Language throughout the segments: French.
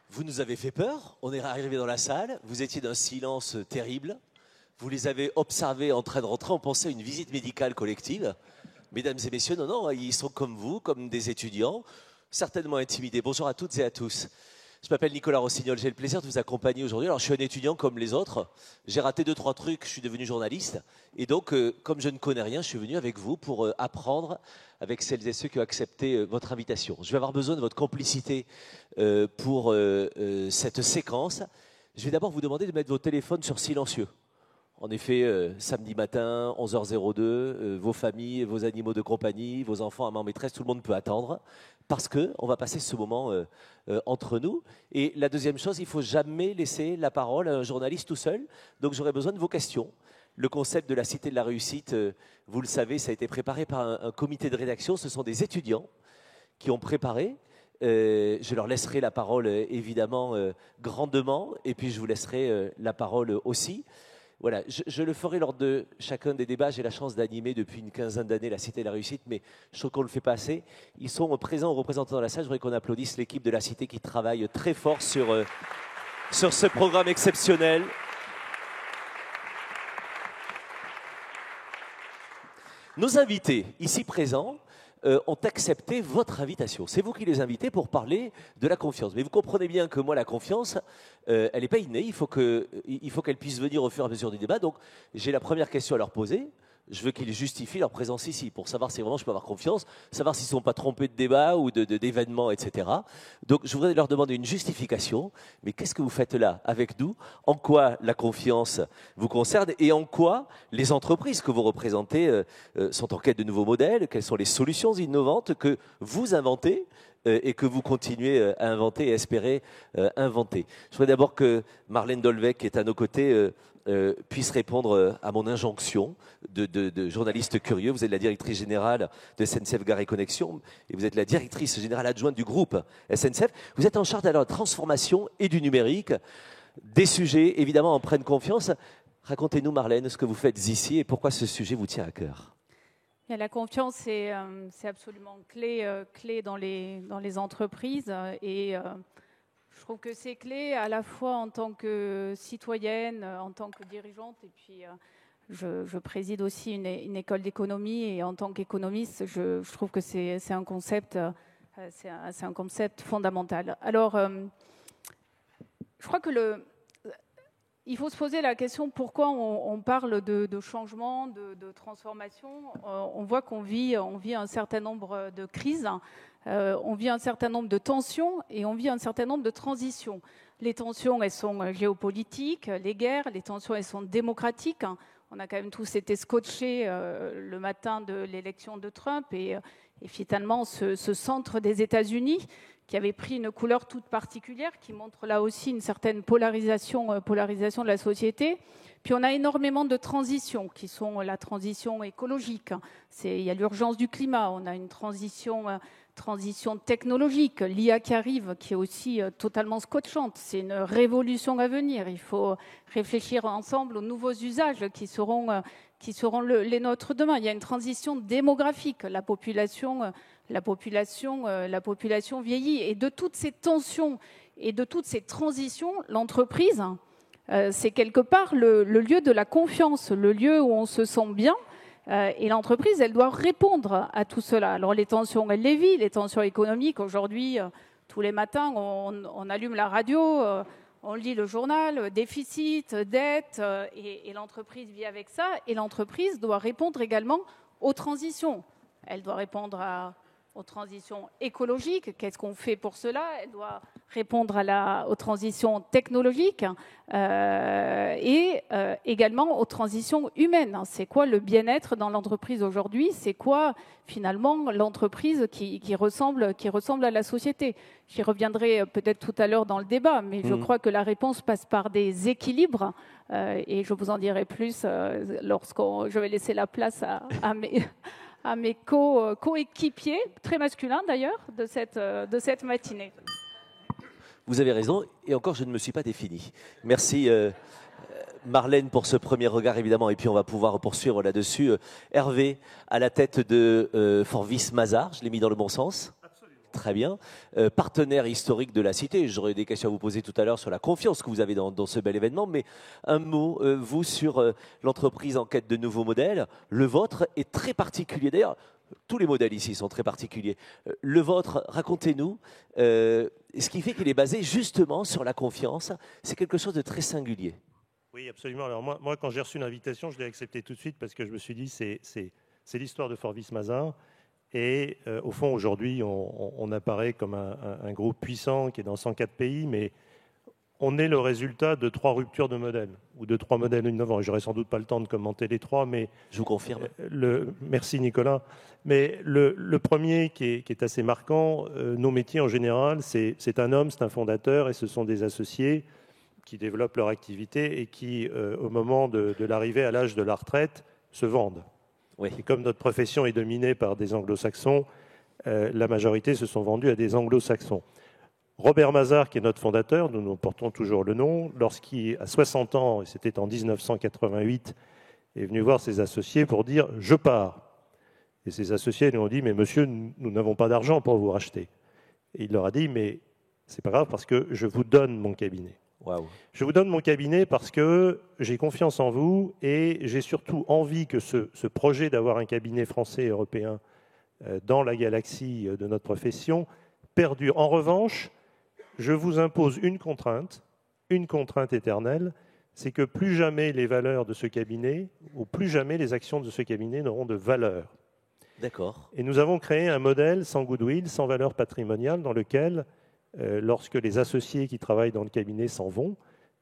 Vous nous avez fait peur, on est arrivé dans la salle, vous étiez d'un silence terrible, vous les avez observés en train de rentrer, on pensait à une visite médicale collective. Mesdames et messieurs, non, ils sont comme vous, comme des étudiants, certainement intimidés. Bonjour à toutes et à tous. Je m'appelle Nicolas Rossignol, j'ai le plaisir de vous accompagner aujourd'hui. Alors je suis un étudiant comme les autres, j'ai raté 2-3 trucs, je suis devenu journaliste. Et donc, comme je ne connais rien, je suis venu avec vous pour apprendre avec celles et ceux qui ont accepté votre invitation. Je vais avoir besoin de votre complicité pour cette séquence. Je vais d'abord vous demander de mettre vos téléphones sur silencieux. En effet, samedi matin, 11h02, vos familles, vos animaux de compagnie, vos enfants, amants, maîtresse, tout le monde peut attendre parce qu'on va passer ce moment entre nous. Et la deuxième chose, il ne faut jamais laisser la parole à un journaliste tout seul. Donc j'aurai besoin de vos questions. Le concept de la Cité de la Réussite, vous le savez, ça a été préparé par un comité de rédaction. Ce sont des étudiants qui ont préparé. Je leur laisserai la parole évidemment grandement et puis je vous laisserai la parole aussi. Voilà, je le ferai lors de chacun des débats. J'ai la chance d'animer depuis une quinzaine d'années la Cité de la Réussite, mais je trouve qu'on ne le fait pas assez. Ils sont présents ou représentés dans la salle. Je voudrais qu'on applaudisse l'équipe de la Cité qui travaille très fort sur ce programme exceptionnel. Nos invités ici présents ont accepté votre invitation. C'est vous qui les invitez pour parler de la confiance. Mais vous comprenez bien que moi, la confiance, elle n'est pas innée. Il faut qu'elle puisse venir au fur et à mesure du débat. Donc, j'ai la première question à leur poser. Je veux qu'ils justifient leur présence ici pour savoir si vraiment je peux avoir confiance, savoir s'ils ne sont pas trompés de débat ou d'événements, etc. Donc, je voudrais leur demander une justification. Mais qu'est-ce que vous faites là avec nous? En quoi la confiance vous concerne et en quoi les entreprises que vous représentez sont en quête de nouveaux modèles? Quelles sont les solutions innovantes que vous inventez et que vous continuez à inventer et espérer inventer? Je voudrais d'abord que Marlène Dolvec, qui est à nos côtés, puisse répondre à mon injonction de journaliste curieux. Vous êtes la directrice générale de SNCF Gare et Connexion et vous êtes la directrice générale adjointe du groupe SNCF. Vous êtes en charge de la transformation et du numérique. Des sujets, évidemment, en prennent confiance. Racontez-nous, Marlène, ce que vous faites ici et pourquoi ce sujet vous tient à cœur. La confiance, c'est absolument clé dans les entreprises et je trouve que c'est clé à la fois en tant que citoyenne, en tant que dirigeante et puis je préside aussi une école d'économie et en tant qu'économiste, je trouve que c'est un concept fondamental. Alors, je crois que il faut se poser la question pourquoi on parle de changement, de transformation. On voit qu'on vit un certain nombre de crises, on vit un certain nombre de tensions et on vit un certain nombre de transitions. Les tensions, elles sont géopolitiques, les guerres, les tensions, elles sont démocratiques. On a quand même tous été scotchés le matin de l'élection de Trump et finalement ce centre des États-Unis qui avait pris une couleur toute particulière, qui montre là aussi une certaine polarisation de la société. Puis on a énormément de transitions, qui sont la transition écologique. Il y a l'urgence du climat, on a une transition technologique, l'IA qui arrive, qui est aussi totalement scotchante. C'est une révolution à venir. Il faut réfléchir ensemble aux nouveaux usages qui seront les nôtres demain. Il y a une transition démographique. La population vieillit. Et de toutes ces tensions et de toutes ces transitions, l'entreprise, c'est quelque part le lieu de la confiance, le lieu où on se sent bien. Et l'entreprise, elle doit répondre à tout cela. Alors les tensions, elle les vit, les tensions économiques. Aujourd'hui, tous les matins, on allume la radio, on lit le journal, déficit, dette, et l'entreprise vit avec ça. Et l'entreprise doit répondre également aux transitions. Elle doit répondre aux transitions écologiques. Qu'est-ce qu'on fait pour cela? Elle doit répondre aux transitions technologiques et également aux transitions humaines. C'est quoi le bien-être dans l'entreprise aujourd'hui? C'est quoi finalement l'entreprise qui ressemble à la société? J'y reviendrai peut-être tout à l'heure dans le débat, mais je crois que la réponse passe par des équilibres et je vous en dirai plus je vais laisser la place à mes coéquipiers, très masculins d'ailleurs, de cette matinée. Vous avez raison, et encore je ne me suis pas défini. Merci Marlène pour ce premier regard évidemment, et puis on va pouvoir poursuivre là-dessus. Hervé, à la tête de Forvis Mazars, je l'ai mis dans le bon sens? Très bien. Partenaire historique de la Cité. J'aurais des questions à vous poser tout à l'heure sur la confiance que vous avez dans ce bel événement. Mais un mot, vous, sur l'entreprise en quête de nouveaux modèles. Le vôtre est très particulier. D'ailleurs, tous les modèles ici sont très particuliers. Le vôtre, racontez-nous. Ce qui fait qu'il est basé justement sur la confiance. C'est quelque chose de très singulier. Oui, absolument. Alors moi quand j'ai reçu l'invitation, je l'ai accepté tout de suite parce que je me suis dit c'est l'histoire de Forvis Mazars. Et au fond, aujourd'hui, on apparaît comme un groupe puissant qui est dans 104 pays, mais on est le résultat de 3 ruptures de modèles, ou de 3 modèles innovants. Je n'aurai sans doute pas le temps de commenter les 3, mais... Je vous confirme. Merci Nicolas. Mais le premier qui est assez marquant, nos métiers en général, c'est un homme, c'est un fondateur, et ce sont des associés qui développent leur activité et qui, au moment de l'arrivée à l'âge de la retraite, se vendent. Oui. Et comme notre profession est dominée par des anglo-saxons, la majorité se sont vendus à des anglo-saxons. Robert Mazars, qui est notre fondateur, nous portons toujours le nom, lorsqu'il a 60 ans, et c'était en 1988, est venu voir ses associés pour dire « je pars ». Et ses associés lui ont dit « mais monsieur, nous n'avons pas d'argent pour vous racheter ». Et il leur a dit « mais c'est pas grave parce que je vous donne mon cabinet ». Wow. Je vous donne mon cabinet parce que j'ai confiance en vous et j'ai surtout envie que ce projet d'avoir un cabinet français et européen dans la galaxie de notre profession perdure. En revanche, je vous impose une contrainte éternelle, c'est que plus jamais les valeurs de ce cabinet ou plus jamais les actions de ce cabinet n'auront de valeur. D'accord. Et nous avons créé un modèle sans goodwill, sans valeur patrimoniale, dans lequel lorsque les associés qui travaillent dans le cabinet s'en vont,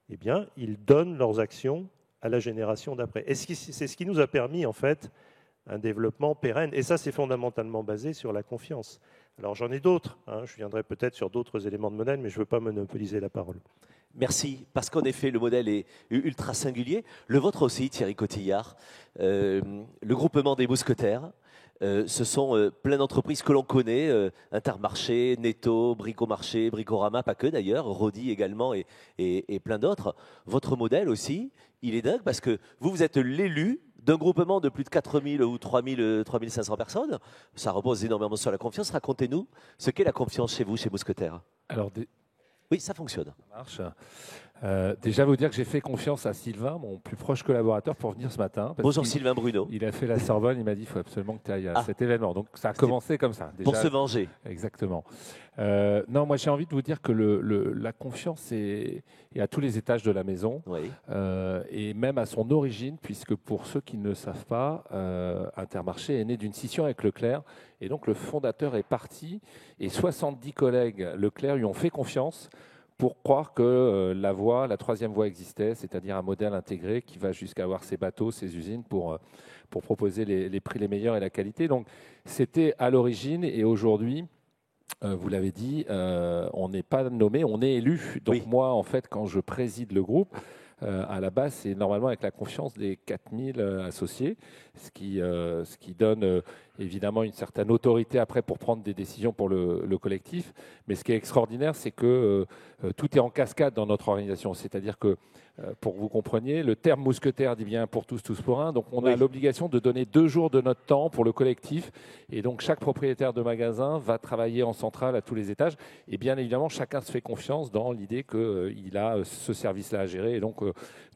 eh bien, ils donnent leurs actions à la génération d'après. Et c'est ce qui nous a permis, en fait, un développement pérenne. Et ça, c'est fondamentalement basé sur la confiance. Alors, j'en ai d'autres. Je viendrai peut-être sur d'autres éléments de modèle, mais je ne veux pas monopoliser la parole. Merci, parce qu'en effet, le modèle est ultra singulier. Le vôtre aussi, Thierry Cotillard. Le groupement des mousquetaires. Ce sont plein d'entreprises que l'on connaît, Intermarché, Netto, Bricomarché, Bricorama, pas que d'ailleurs, Rodi également et plein d'autres. Votre modèle aussi, il est dingue parce que vous êtes l'élu d'un groupement de plus de 4000 ou 3500 personnes. Ça repose énormément sur la confiance. Racontez-nous ce qu'est la confiance chez vous, chez Mousquetaires. Alors, oui, ça fonctionne. Ça marche. Déjà, vous dire que j'ai fait confiance à Sylvain, mon plus proche collaborateur, pour venir ce matin. Bonjour Sylvain Bruno. Il a fait la Sorbonne, il m'a dit qu'il faut absolument que tu ailles à cet événement. Donc ça a commencé comme ça. Déjà, pour se venger. Exactement. Non, moi j'ai envie de vous dire que la confiance est à tous les étages de la maison, oui. Et même à son origine, puisque pour ceux qui ne le savent pas, Intermarché est né d'une scission avec Leclerc. Et donc le fondateur est parti et 70 collègues Leclerc lui ont fait confiance pour croire que la troisième voie existait, c'est-à-dire un modèle intégré qui va jusqu'à avoir ses bateaux, ses usines pour proposer les prix les meilleurs et la qualité. Donc c'était à l'origine et aujourd'hui, vous l'avez dit, on n'est pas nommé, on est élu. Donc Oui. moi, en fait, quand je préside le groupe, à la base, c'est normalement avec la confiance des 4000 associés, ce qui donne évidemment une certaine autorité après pour prendre des décisions pour le collectif. Mais ce qui est extraordinaire, c'est que tout est en cascade dans notre organisation. C'est-à-dire que, pour que vous compreniez, le terme mousquetaire dit bien pour tous, tous pour un. Donc on a l'obligation de donner 2 jours de notre temps pour le collectif. Et donc chaque propriétaire de magasin va travailler en centrale à tous les étages. Et bien évidemment, chacun se fait confiance dans l'idée qu'il a ce service-là à gérer. Et donc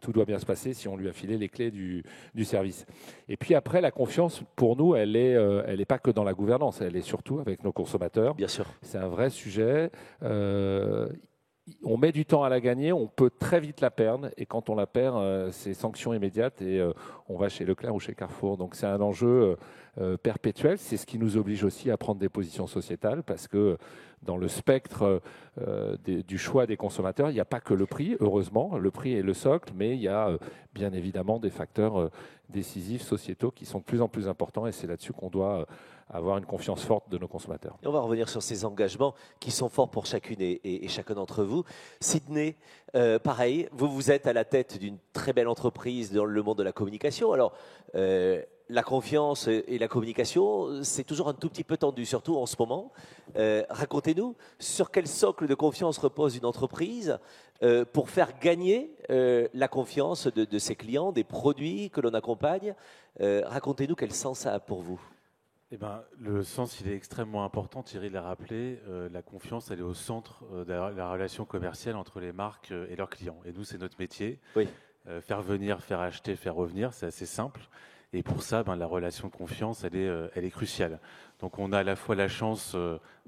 tout doit bien se passer si on lui a filé les clés du service. Et puis après, la confiance, pour nous, elle est pas que dans la gouvernance, elle est surtout avec nos consommateurs. Bien sûr. C'est un vrai sujet. On met du temps à la gagner, on peut très vite la perdre, et quand on la perd, c'est sanction immédiate, et on va chez Leclerc ou chez Carrefour. Donc c'est un enjeu perpétuel, c'est ce qui nous oblige aussi à prendre des positions sociétales, parce que dans le spectre du choix des consommateurs, il n'y a pas que le prix, heureusement, le prix est le socle, mais il y a bien évidemment des facteurs décisifs, sociétaux, qui sont de plus en plus importants, et c'est là-dessus qu'on doit avoir une confiance forte de nos consommateurs. Et on va revenir sur ces engagements qui sont forts pour chacune et chacun d'entre vous. Sydney, pareil, vous êtes à la tête d'une très belle entreprise dans le monde de la communication. Alors, la confiance et la communication, c'est toujours un tout petit peu tendu, surtout en ce moment. Racontez-nous, sur quel socle de confiance repose une entreprise pour faire gagner la confiance de ses clients, des produits que l'on accompagne. Racontez-nous quel sens ça a pour vous. Eh ben, le sens, il est extrêmement important. Thierry l'a rappelé, la confiance, elle est au centre de la relation commerciale entre les marques et leurs clients. Et nous, c'est notre métier. Oui. Faire venir, faire acheter, faire revenir, c'est assez simple. Et pour ça, la relation de confiance, elle est cruciale. Donc, on a à la fois la chance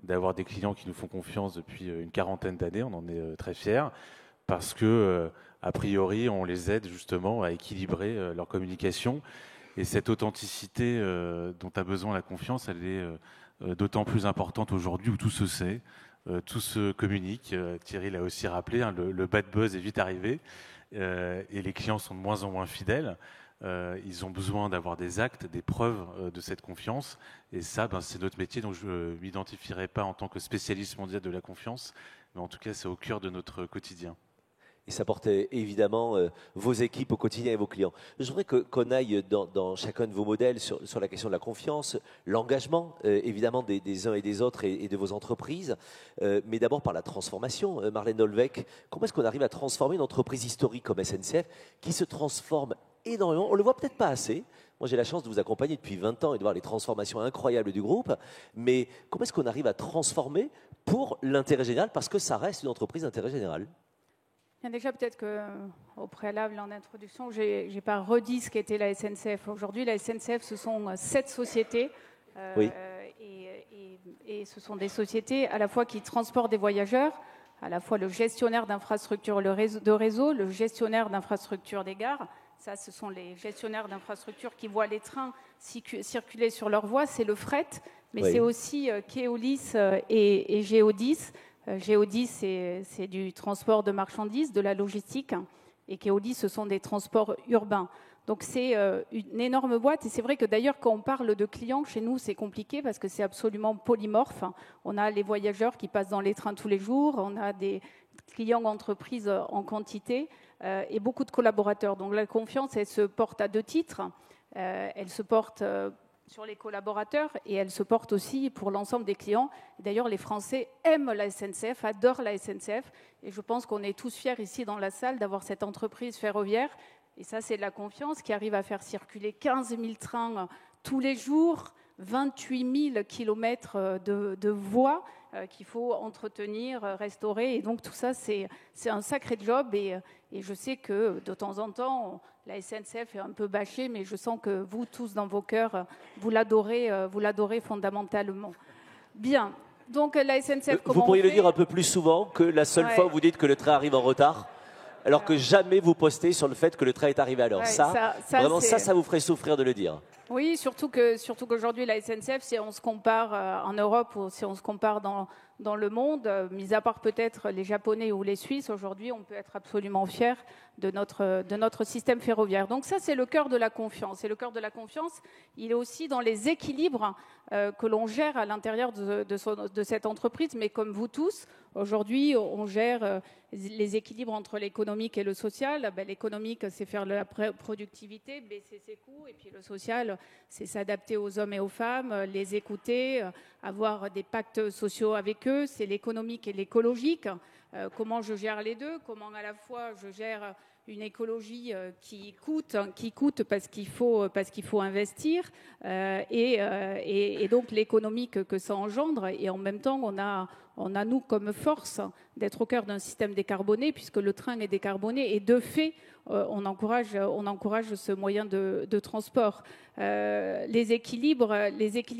d'avoir des clients qui nous font confiance depuis une 40aine d'années. On en est très fiers parce que, a priori, on les aide justement à équilibrer leur communication. Et cette authenticité dont a besoin la confiance, elle est d'autant plus importante aujourd'hui où tout se sait, tout se communique. Thierry l'a aussi rappelé, hein, le bad buzz est vite arrivé et les clients sont de moins en moins fidèles. Ils ont besoin d'avoir des actes, des preuves de cette confiance. Et ça, c'est notre métier, donc je ne m'identifierai pas en tant que spécialiste mondial de la confiance, mais en tout cas, c'est au cœur de notre quotidien. Et ça porte évidemment vos équipes au quotidien et vos clients. Je voudrais qu'on aille dans chacun de vos modèles sur la question de la confiance, l'engagement évidemment des uns et des autres et de vos entreprises, mais d'abord par la transformation. Marlène Dolvec, comment est-ce qu'on arrive à transformer une entreprise historique comme SNCF qui se transforme énormément? On ne le voit peut-être pas assez. Moi, j'ai la chance de vous accompagner depuis 20 ans et de voir les transformations incroyables du groupe. Mais comment est-ce qu'on arrive à transformer pour l'intérêt général? Parce que ça reste une entreprise d'intérêt général. Bien, déjà, peut-être qu'au préalable, en introduction, je n'ai pas redit ce qu'était la SNCF. Aujourd'hui, la SNCF, ce sont 7 sociétés. Oui. Et ce sont des sociétés à la fois qui transportent des voyageurs, à la fois le gestionnaire d'infrastructures de réseau, le gestionnaire d'infrastructures des gares. Ça, ce sont les gestionnaires d'infrastructures qui voient les trains circuler sur leur voie. C'est le fret, mais c'est aussi Keolis et Géodis. Géodis, c'est du transport de marchandises, de la logistique, et Keolis, ce sont des transports urbains. Donc c'est une énorme boîte, et c'est vrai que d'ailleurs quand on parle de clients, chez nous c'est compliqué parce que c'est absolument polymorphe. On a les voyageurs qui passent dans les trains tous les jours, on a des clients entreprises en quantité et beaucoup de collaborateurs. Donc la confiance, elle se porte à 2 titres. Elle se porte sur les collaborateurs et elle se porte aussi pour l'ensemble des clients. D'ailleurs, les Français aiment la SNCF, adorent la SNCF, et je pense qu'on est tous fiers ici dans la salle d'avoir cette entreprise ferroviaire. Et ça, c'est de la confiance qui arrive à faire circuler 15 000 trains tous les jours, 28 000 kilomètres de voies qu'il faut entretenir, restaurer. Et donc tout ça, c'est un sacré job. Et je sais que de temps en temps, la SNCF est un peu bâchée, mais je sens que vous tous, dans vos cœurs, vous l'adorez fondamentalement. Bien. Donc la SNCF, comment vous pourriez on fait ? le dire un peu plus souvent que la seule fois où vous dites que le train arrive en retard, alors que jamais vous postez sur le fait que le train est arrivé à l'heure. Vraiment, ça vous ferait souffrir de le dire. Oui, surtout qu'aujourd'hui, la SNCF, si on se compare en Europe ou si on se compare dans dans le monde, mis à part peut-être les Japonais ou les Suisses. Aujourd'hui, on peut être absolument fier de notre système ferroviaire. Donc ça, c'est le cœur de la confiance. Et le cœur de la confiance, il est aussi dans les équilibres que l'on gère à l'intérieur de cette entreprise. Mais comme vous tous, aujourd'hui, on gère les équilibres entre l'économique et le social. L'économique, c'est faire de la productivité, baisser ses coûts. Et puis le social, c'est s'adapter aux hommes et aux femmes, les écouter, avoir des pactes sociaux avec eux. C'est l'économique et l'écologique. Comment je gère les deux, comment à la fois je gère une écologie qui coûte parce qu'il faut investir et donc l'économique que ça engendre. Et en même temps, on a nous comme force d'être au cœur d'un système décarboné, puisque le train est décarboné et de fait, on encourage ce moyen de transport. Les équilibres,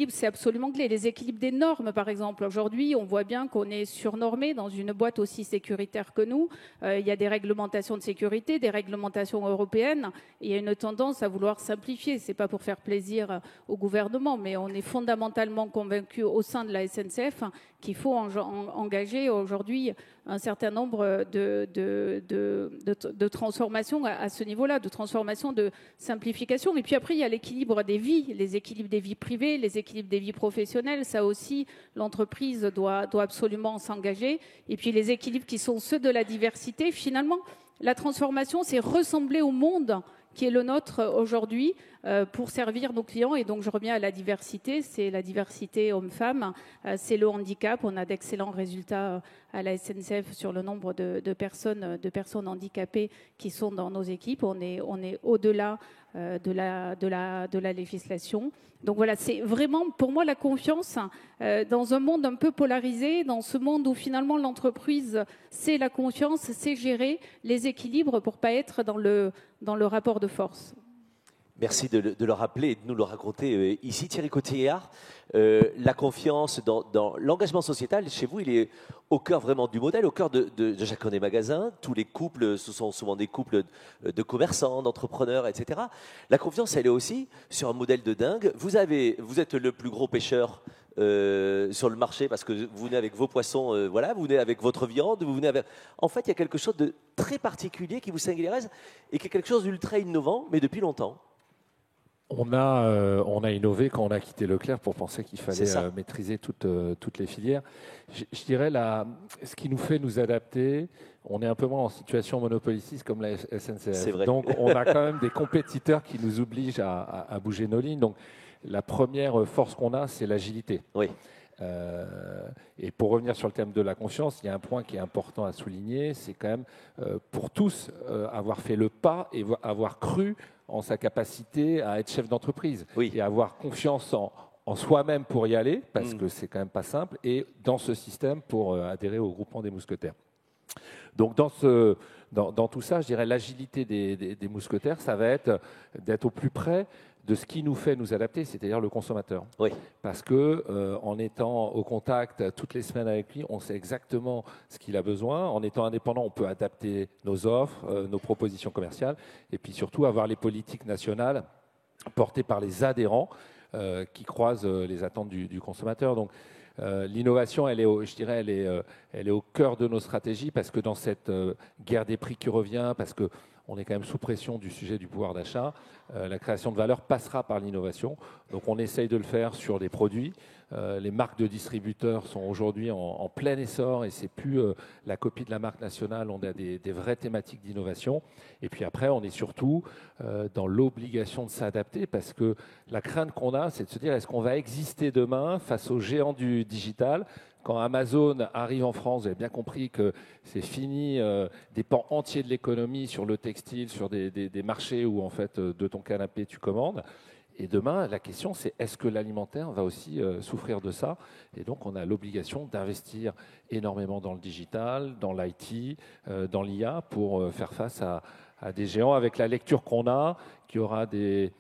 c'est absolument clé. Les équilibres des normes, par exemple. Aujourd'hui, on voit bien qu'on est surnormé dans une boîte aussi sécuritaire que nous. Il y a des réglementations de sécurité, des réglementations européennes. Et il y a une tendance à vouloir simplifier. C'est pas pour faire plaisir au gouvernement, mais on est fondamentalement convaincu au sein de la SNCF qu'il faut engager aujourd'hui un certain nombre de transformations à ce niveau-là, de transformations, de simplification. Et puis après, il y a l'équilibre des vies, les équilibres des vies privées, les équilibres des vies professionnelles. Ça aussi, l'entreprise doit absolument s'engager. Et puis les équilibres qui sont ceux de la diversité. Finalement, la transformation, c'est ressembler au monde qui est le nôtre aujourd'hui pour servir nos clients. Et donc, je reviens à la diversité. C'est la diversité homme-femme. C'est le handicap. On a d'excellents résultats à la SNCF sur le nombre de personnes handicapées qui sont dans nos équipes. On est au-delà de la législation. Donc voilà, c'est vraiment pour moi la confiance dans un monde un peu polarisé, dans ce monde où finalement l'entreprise, c'est la confiance, c'est gérer les équilibres pour ne pas être dans le rapport de force. Merci de le rappeler et de nous le raconter ici. Thierry Cotillard, la confiance dans l'engagement sociétal, chez vous, il est au cœur vraiment du modèle, au cœur de chacun des magasins. Tous les couples, ce sont souvent des couples de commerçants, d'entrepreneurs, etc. La confiance, elle est aussi sur un modèle de dingue. Vous êtes le plus gros pêcheur sur le marché parce que vous venez avec vos poissons, voilà, vous venez avec votre viande, vous venez avec... En fait, il y a quelque chose de très particulier qui vous singularise et qui est quelque chose d'ultra innovant, mais depuis longtemps. On a innové quand on a quitté Leclerc pour penser qu'il fallait maîtriser toutes les filières. Je dirais ce qui nous fait nous adapter, on est un peu moins en situation monopoliciste comme la SNCF. C'est vrai. Donc on a quand même des compétiteurs qui nous obligent à bouger nos lignes. Donc la première force qu'on a, c'est l'agilité. Oui. Et pour revenir sur le thème de la confiance, il y a un point qui est important à souligner, c'est quand même pour tous avoir fait le pas et avoir cru en sa capacité à être chef d'entreprise et avoir confiance en soi-même pour y aller, parce que c'est quand même pas simple, et dans ce système pour adhérer au groupement des mousquetaires. Donc dans tout ça, je dirais l'agilité des mousquetaires, ça va être d'être au plus près de ce qui nous fait nous adapter, c'est-à-dire le consommateur. Oui. Parce que en étant au contact toutes les semaines avec lui, on sait exactement ce qu'il a besoin. En étant indépendant, on peut adapter nos offres, nos propositions commerciales, et puis surtout avoir les politiques nationales portées par les adhérents qui croisent les attentes du consommateur. Donc l'innovation, elle est au cœur de nos stratégies, parce que dans cette guerre des prix qui revient, parce que on est quand même sous pression du sujet du pouvoir d'achat. La création de valeur passera par l'innovation. Donc on essaye de le faire sur des produits. Les marques de distributeurs sont aujourd'hui en plein essor et c'est plus la copie de la marque nationale. On a des vraies thématiques d'innovation. Et puis après, on est surtout dans l'obligation de s'adapter, parce que la crainte qu'on a, c'est de se dire, est-ce qu'on va exister demain face aux géants du digital ? Quand Amazon arrive en France, vous avez bien compris que c'est fini des pans entiers de l'économie sur le textile, sur des marchés où en fait de ton canapé tu commandes. Et demain, la question c'est, est-ce que l'alimentaire va aussi souffrir de ça ? Et donc on a l'obligation d'investir énormément dans le digital, dans l'IT, dans l'IA pour faire face à des géants avec la lecture qu'on a, qui aura des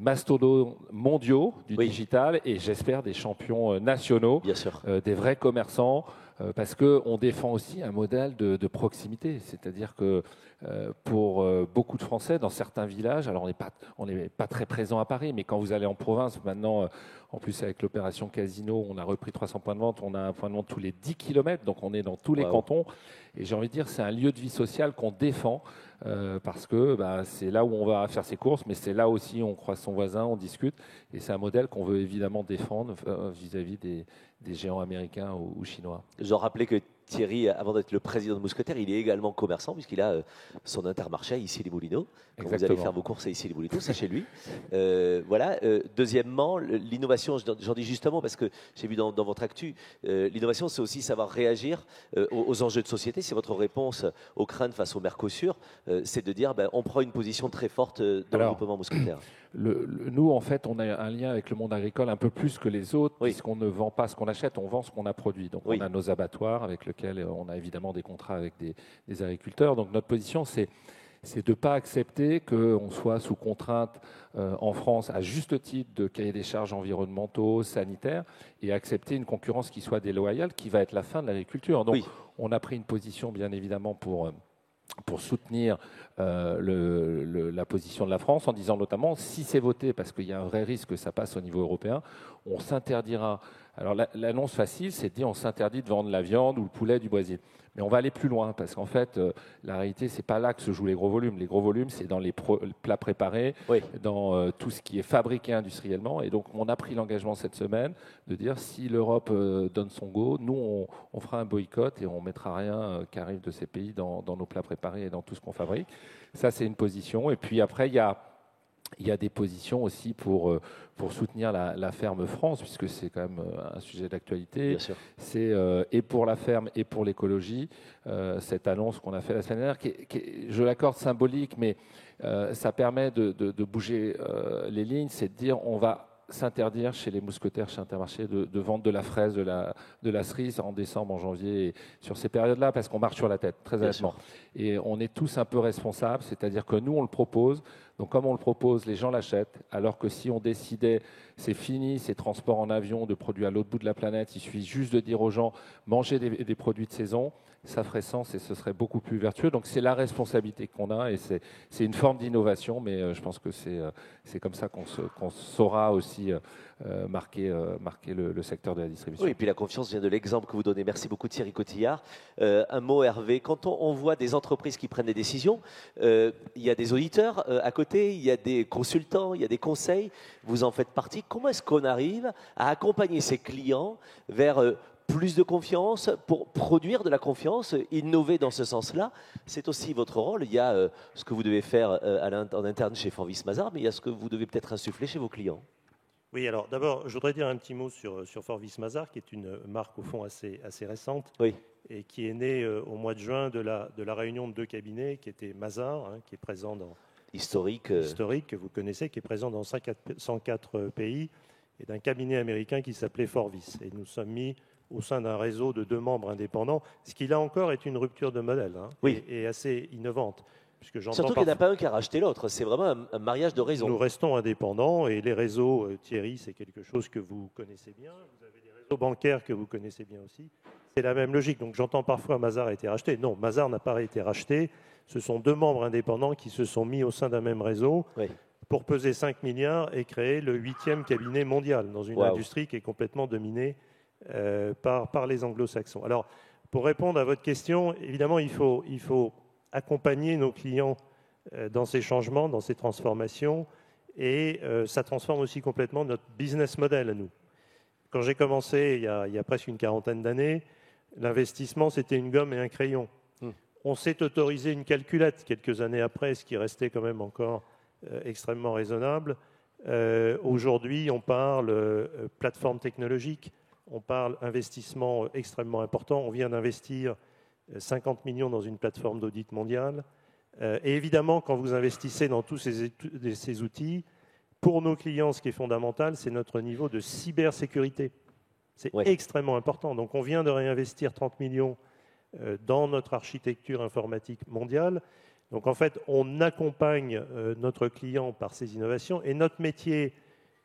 mastodontes mondiaux du digital et j'espère des champions nationaux, bien sûr. Des vrais commerçants parce qu'on défend aussi un modèle de proximité. C'est-à-dire que pour beaucoup de Français, dans certains villages, alors on n'est pas très présent à Paris, mais quand vous allez en province, maintenant, en plus avec l'opération Casino, on a repris 300 points de vente, on a un point de vente tous les 10 km, donc on est dans tous les cantons. Et j'ai envie de dire, c'est un lieu de vie sociale qu'on défend, parce que c'est là où on va faire ses courses, mais c'est là aussi où on croise son voisin, on discute. Et c'est un modèle qu'on veut évidemment défendre vis-à-vis des géants américains ou chinois. Je rappelais que Thierry, avant d'être le président de Mousquetaires, il est également commerçant puisqu'il a son Intermarché à Issy-les-Moulineaux. Quand vous allez faire vos courses à Issy-les-Moulineaux, c'est chez lui. Voilà. Deuxièmement, l'innovation, j'en dis justement parce que j'ai vu dans votre actu, l'innovation, c'est aussi savoir réagir aux enjeux de société. C'est votre réponse aux craintes face au Mercosur, c'est de dire on prend une position très forte dans le groupement Mousquetaires. Nous, en fait, on a un lien avec le monde agricole un peu plus que les autres, puisqu'on ne vend pas ce qu'on achète, on vend ce qu'on a produit. Donc, on a nos abattoirs avec lesquels on a évidemment des contrats avec des agriculteurs. Donc, notre position, c'est de ne pas accepter qu'on soit sous contrainte en France, à juste titre, de cahier des charges environnementaux, sanitaires, et accepter une concurrence qui soit déloyale, qui va être la fin de l'agriculture. Donc, on a pris une position, bien évidemment, pour soutenir la position de la France, en disant notamment, si c'est voté, parce qu'il y a un vrai risque que ça passe au niveau européen, on s'interdira. Alors l'annonce facile, c'est de dire on s'interdit de vendre la viande ou le poulet du Brésil. Mais on va aller plus loin, parce qu'en fait, la réalité, c'est pas là que se jouent les gros volumes. Les gros volumes, c'est dans les plats préparés, dans tout ce qui est fabriqué industriellement. Et donc, on a pris l'engagement cette semaine de dire si l'Europe donne son go, nous, on fera un boycott et on ne mettra rien qui arrive de ces pays dans nos plats préparés et dans tout ce qu'on fabrique. Ça, c'est une position. Et puis après, il y a des positions aussi pour soutenir la ferme France, puisque c'est quand même un sujet d'actualité. C'est et pour la ferme et pour l'écologie, cette annonce qu'on a fait la semaine dernière, je l'accorde symbolique, mais ça permet de bouger les lignes, c'est de dire on va s'interdire chez les mousquetaires, chez Intermarché, de vendre de la fraise, de la cerise en décembre, en janvier, et sur ces périodes-là, parce qu'on marche sur la tête, très honnêtement. Et on est tous un peu responsables, c'est-à-dire que nous, on le propose. Donc, comme on le propose, les gens l'achètent, alors que si on décidait, c'est fini, ces transports en avion de produits à l'autre bout de la planète, il suffit juste de dire aux gens, mangez des produits de saison, ça ferait sens et ce serait beaucoup plus vertueux. Donc, c'est la responsabilité qu'on a et c'est une forme d'innovation, mais je pense que c'est comme ça qu'on saura aussi marquer le secteur de la distribution. Oui, et puis la confiance vient de l'exemple que vous donnez. Merci beaucoup Thierry Cotillard. Un mot Hervé, quand on voit des entreprises qui prennent des décisions, il y a des auditeurs à côté, il y a des consultants, il y a des conseils, vous en faites partie. Comment est-ce qu'on arrive à accompagner ses clients vers plus de confiance, pour produire de la confiance, innover dans ce sens-là? C'est aussi votre rôle. Il y a ce que vous devez faire en interne chez Forvis Mazars, mais il y a ce que vous devez peut-être insuffler chez vos clients. Oui, alors d'abord, je voudrais dire un petit mot sur Forvis Mazars, qui est une marque au fond assez récente, et qui est née au mois de juin de la réunion de deux cabinets, qui était Mazars, qui est présent dans historique que vous connaissez, qui est présent dans 104 pays, et d'un cabinet américain qui s'appelait Forvis. Et nous sommes mis au sein d'un réseau de 2 membres indépendants, ce qui là encore est une rupture de modèle et assez innovante. Surtout qu'il n'y en a pas un qui a racheté l'autre, c'est vraiment un mariage de réseaux. Nous restons indépendants et les réseaux, Thierry, c'est quelque chose que vous connaissez bien, vous avez des réseaux bancaires que vous connaissez bien aussi, c'est la même logique. Donc j'entends parfois Mazars a été racheté. Non, Mazars n'a pas été racheté, ce sont 2 membres indépendants qui se sont mis au sein d'un même réseau pour peser 5 milliards et créer le 8e cabinet mondial dans une industrie qui est complètement dominée par les anglo-saxons. Alors, pour répondre à votre question, évidemment, il faut accompagner nos clients dans ces changements, dans ces transformations, et ça transforme aussi complètement notre business model à nous. Quand j'ai commencé, il y a presque une quarantaine d'années, l'investissement, c'était une gomme et un crayon. On s'est autorisé une calculette quelques années après, ce qui restait quand même encore extrêmement raisonnable. Aujourd'hui, on parle plateforme technologique, on parle investissement extrêmement important. On vient d'investir 50 millions dans une plateforme d'audit mondiale. Et évidemment, quand vous investissez dans tous ces outils, pour nos clients, ce qui est fondamental, c'est notre niveau de cybersécurité. C'est extrêmement important. Donc, on vient de réinvestir 30 millions dans notre architecture informatique mondiale. Donc, en fait, on accompagne notre client par ces innovations. Et notre métier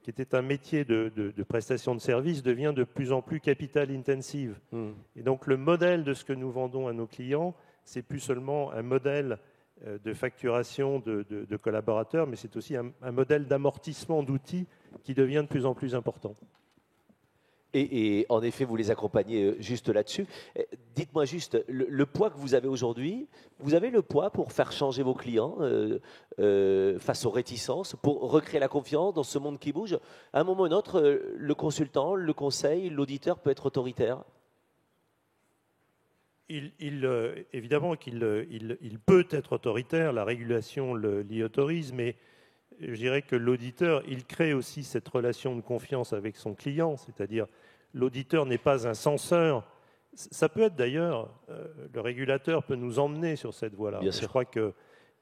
qui était un métier de prestation de service, devient de plus en plus capital intensive. Et donc le modèle de ce que nous vendons à nos clients, c'est plus seulement un modèle de facturation de collaborateurs, mais c'est aussi un modèle d'amortissement d'outils qui devient de plus en plus important. Et en effet, vous les accompagnez juste là-dessus. Dites-moi juste, le poids que vous avez aujourd'hui, vous avez le poids pour faire changer vos clients face aux réticences, pour recréer la confiance dans ce monde qui bouge. À un moment ou un autre, le consultant, le conseil, l'auditeur peut être autoritaire. Évidemment qu'il peut être autoritaire, la régulation l'y autorise, mais je dirais que l'auditeur, il crée aussi cette relation de confiance avec son client, c'est-à-dire l'auditeur n'est pas un censeur. Ça peut être d'ailleurs, le régulateur peut nous emmener sur cette voie-là. Je crois que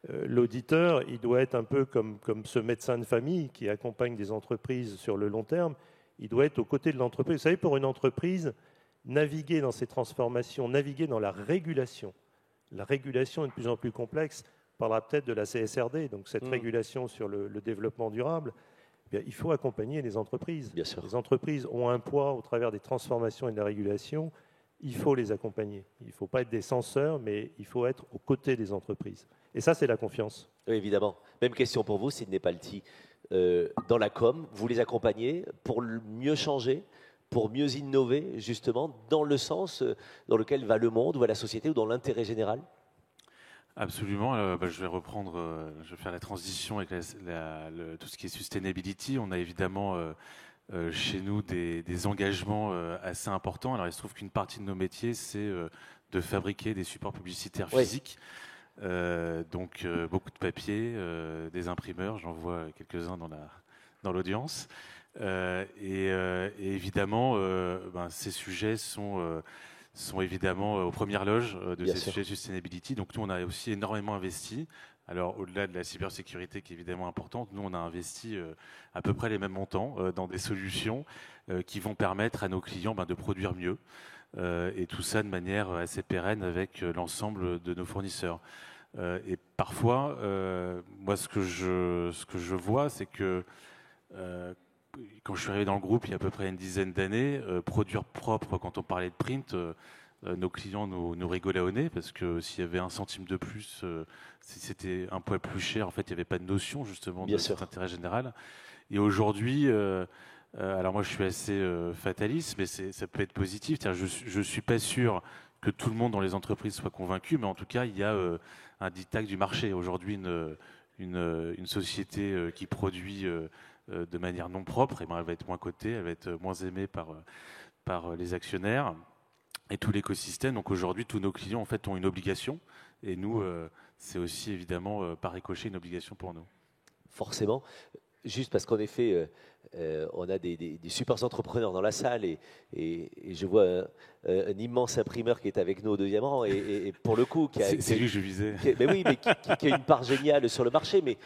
l'auditeur, il doit être un peu comme ce médecin de famille qui accompagne des entreprises sur le long terme, il doit être aux côtés de l'entreprise. Vous savez, pour une entreprise, naviguer dans ces transformations, naviguer dans la régulation est de plus en plus complexe. On parlera peut-être de la CSRD, donc cette régulation sur le développement durable. Eh bien, il faut accompagner les entreprises. Bien sûr. Les entreprises ont un poids au travers des transformations et de la régulation. Il faut les accompagner. Il ne faut pas être des censeurs, mais il faut être aux côtés des entreprises. Et ça, c'est la confiance. Oui, évidemment. Même question pour vous, Sidney Palti. Dans la com, vous les accompagnez pour mieux changer, pour mieux innover, justement, dans le sens dans lequel va le monde, ou va la société, ou dans l'intérêt général? Absolument. Je vais reprendre, je vais faire la transition avec tout ce qui est sustainability. On a évidemment chez nous des engagements assez importants. Alors il se trouve qu'une partie de nos métiers, c'est de fabriquer des supports publicitaires physiques. Donc beaucoup de papier, des imprimeurs, j'en vois quelques-uns dans l'audience. Et évidemment, ces sujets sont évidemment aux premières loges de ces sujets de sustainability. Donc nous, on a aussi énormément investi. Alors au-delà de la cybersécurité qui est évidemment importante, nous, on a investi à peu près les mêmes montants dans des solutions qui vont permettre à nos clients de produire mieux. Et tout ça de manière assez pérenne avec l'ensemble de nos fournisseurs. Et parfois, moi, ce que je vois, c'est que quand je suis arrivé dans le groupe il y a à peu près une dizaine d'années, produire propre, quand on parlait de print, nos clients nous rigolaient au nez parce que s'il y avait un centime de plus, si c'était un poil plus cher, en fait, il n'y avait pas de notion justement de cet intérêt général. Et aujourd'hui, alors moi je suis assez fataliste, mais ça peut être positif. Je ne suis pas sûr que tout le monde dans les entreprises soit convaincu, mais en tout cas, il y a un dictat du marché. Aujourd'hui, une société qui produit de manière non propre, elle va être moins cotée, elle va être moins aimée par les actionnaires et tout l'écosystème. Donc aujourd'hui, tous nos clients en fait ont une obligation, et nous, c'est aussi évidemment par ricochet une obligation pour nous. Forcément, juste parce qu'en effet, on a des super entrepreneurs dans la salle, et je vois un immense imprimeur qui est avec nous au deuxième rang, et pour le coup, c'est lui que je visais. Qui a une part géniale sur le marché. Mais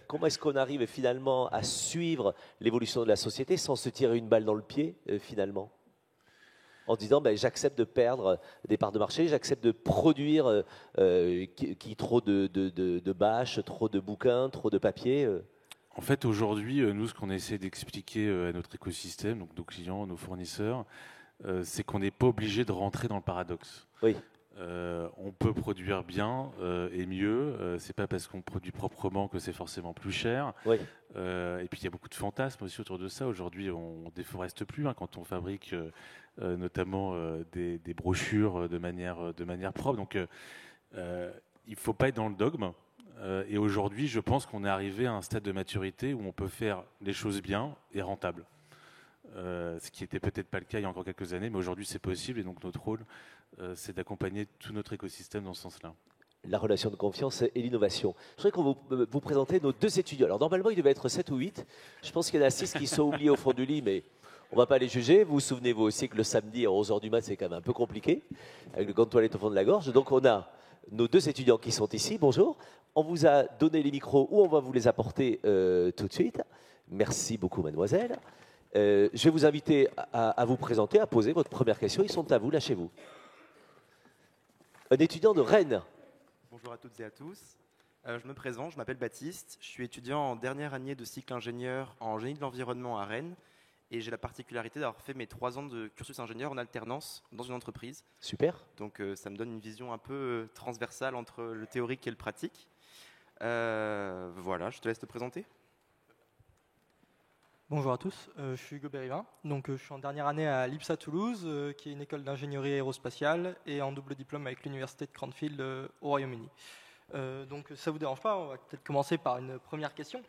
comment est-ce qu'on arrive finalement à suivre l'évolution de la société sans se tirer une balle dans le pied finalement, en disant j'accepte de perdre des parts de marché, j'accepte de produire trop de bâches, trop de bouquins, trop de papier. En fait, aujourd'hui, nous, ce qu'on essaie d'expliquer à notre écosystème, donc nos clients, nos fournisseurs, c'est qu'on n'est pas obligé de rentrer dans le paradoxe. Oui. On peut produire bien et mieux. C'est pas parce qu'on produit proprement que c'est forcément plus cher. Oui. Et puis il y a beaucoup de fantasmes aussi autour de ça. Aujourd'hui, on déforeste plus quand on fabrique notamment des brochures de manière propre. Donc, il faut pas être dans le dogme. Et aujourd'hui, je pense qu'on est arrivé à un stade de maturité où on peut faire les choses bien et rentable. Ce qui n'était peut-être pas le cas il y a encore quelques années, mais aujourd'hui c'est possible, et donc notre rôle, c'est d'accompagner tout notre écosystème dans ce sens-là. La relation de confiance et l'innovation. Je voudrais qu'on vous présenter nos deux étudiants. Alors normalement, il devait être 7 ou 8. Je pense qu'il y en a 6 qui sont oubliés au fond du lit, mais on ne va pas les juger. Vous vous souvenez vous aussi que le samedi à 11h du mat, c'est quand même un peu compliqué, avec le gant de toilette au fond de la gorge. Donc on a nos deux étudiants qui sont ici. Bonjour. On vous a donné les micros, ou on va vous les apporter tout de suite. Merci beaucoup, mademoiselle. Je vais vous inviter à vous présenter, à poser votre première question. Ils sont à vous, lâchez-vous. Un étudiant de Rennes. Bonjour à toutes et à tous. Je me présente, je m'appelle Baptiste, je suis étudiant en dernière année de cycle ingénieur en génie de l'environnement à Rennes et j'ai la particularité d'avoir fait mes 3 ans de cursus ingénieur en alternance dans une entreprise. Super. Donc ça me donne une vision un peu transversale entre le théorique et le pratique. Voilà, je te laisse te présenter. Bonjour à tous, je suis Hugo Bérivin. Donc, je suis en dernière année à l'IPSA Toulouse, qui est une école d'ingénierie aérospatiale, et en double diplôme avec l'université de Cranfield au Royaume-Uni. Donc, si ça ne vous dérange pas, on va peut-être commencer par une première question.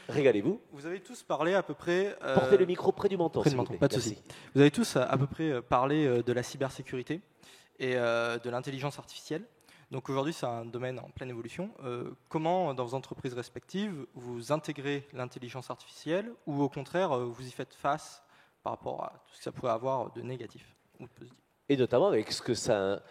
Régalez-vous. Vous avez tous parlé à peu près... Portez le micro près du menton. Près du menton, pas de souci. Vous avez tous à peu près parlé de la cybersécurité et de l'intelligence artificielle. Donc aujourd'hui, c'est un domaine en pleine évolution. Comment, dans vos entreprises respectives, vous intégrez l'intelligence artificielle ou au contraire, vous y faites face par rapport à tout ce que ça pourrait avoir de négatif ou de positif? Et notamment avec ce que ça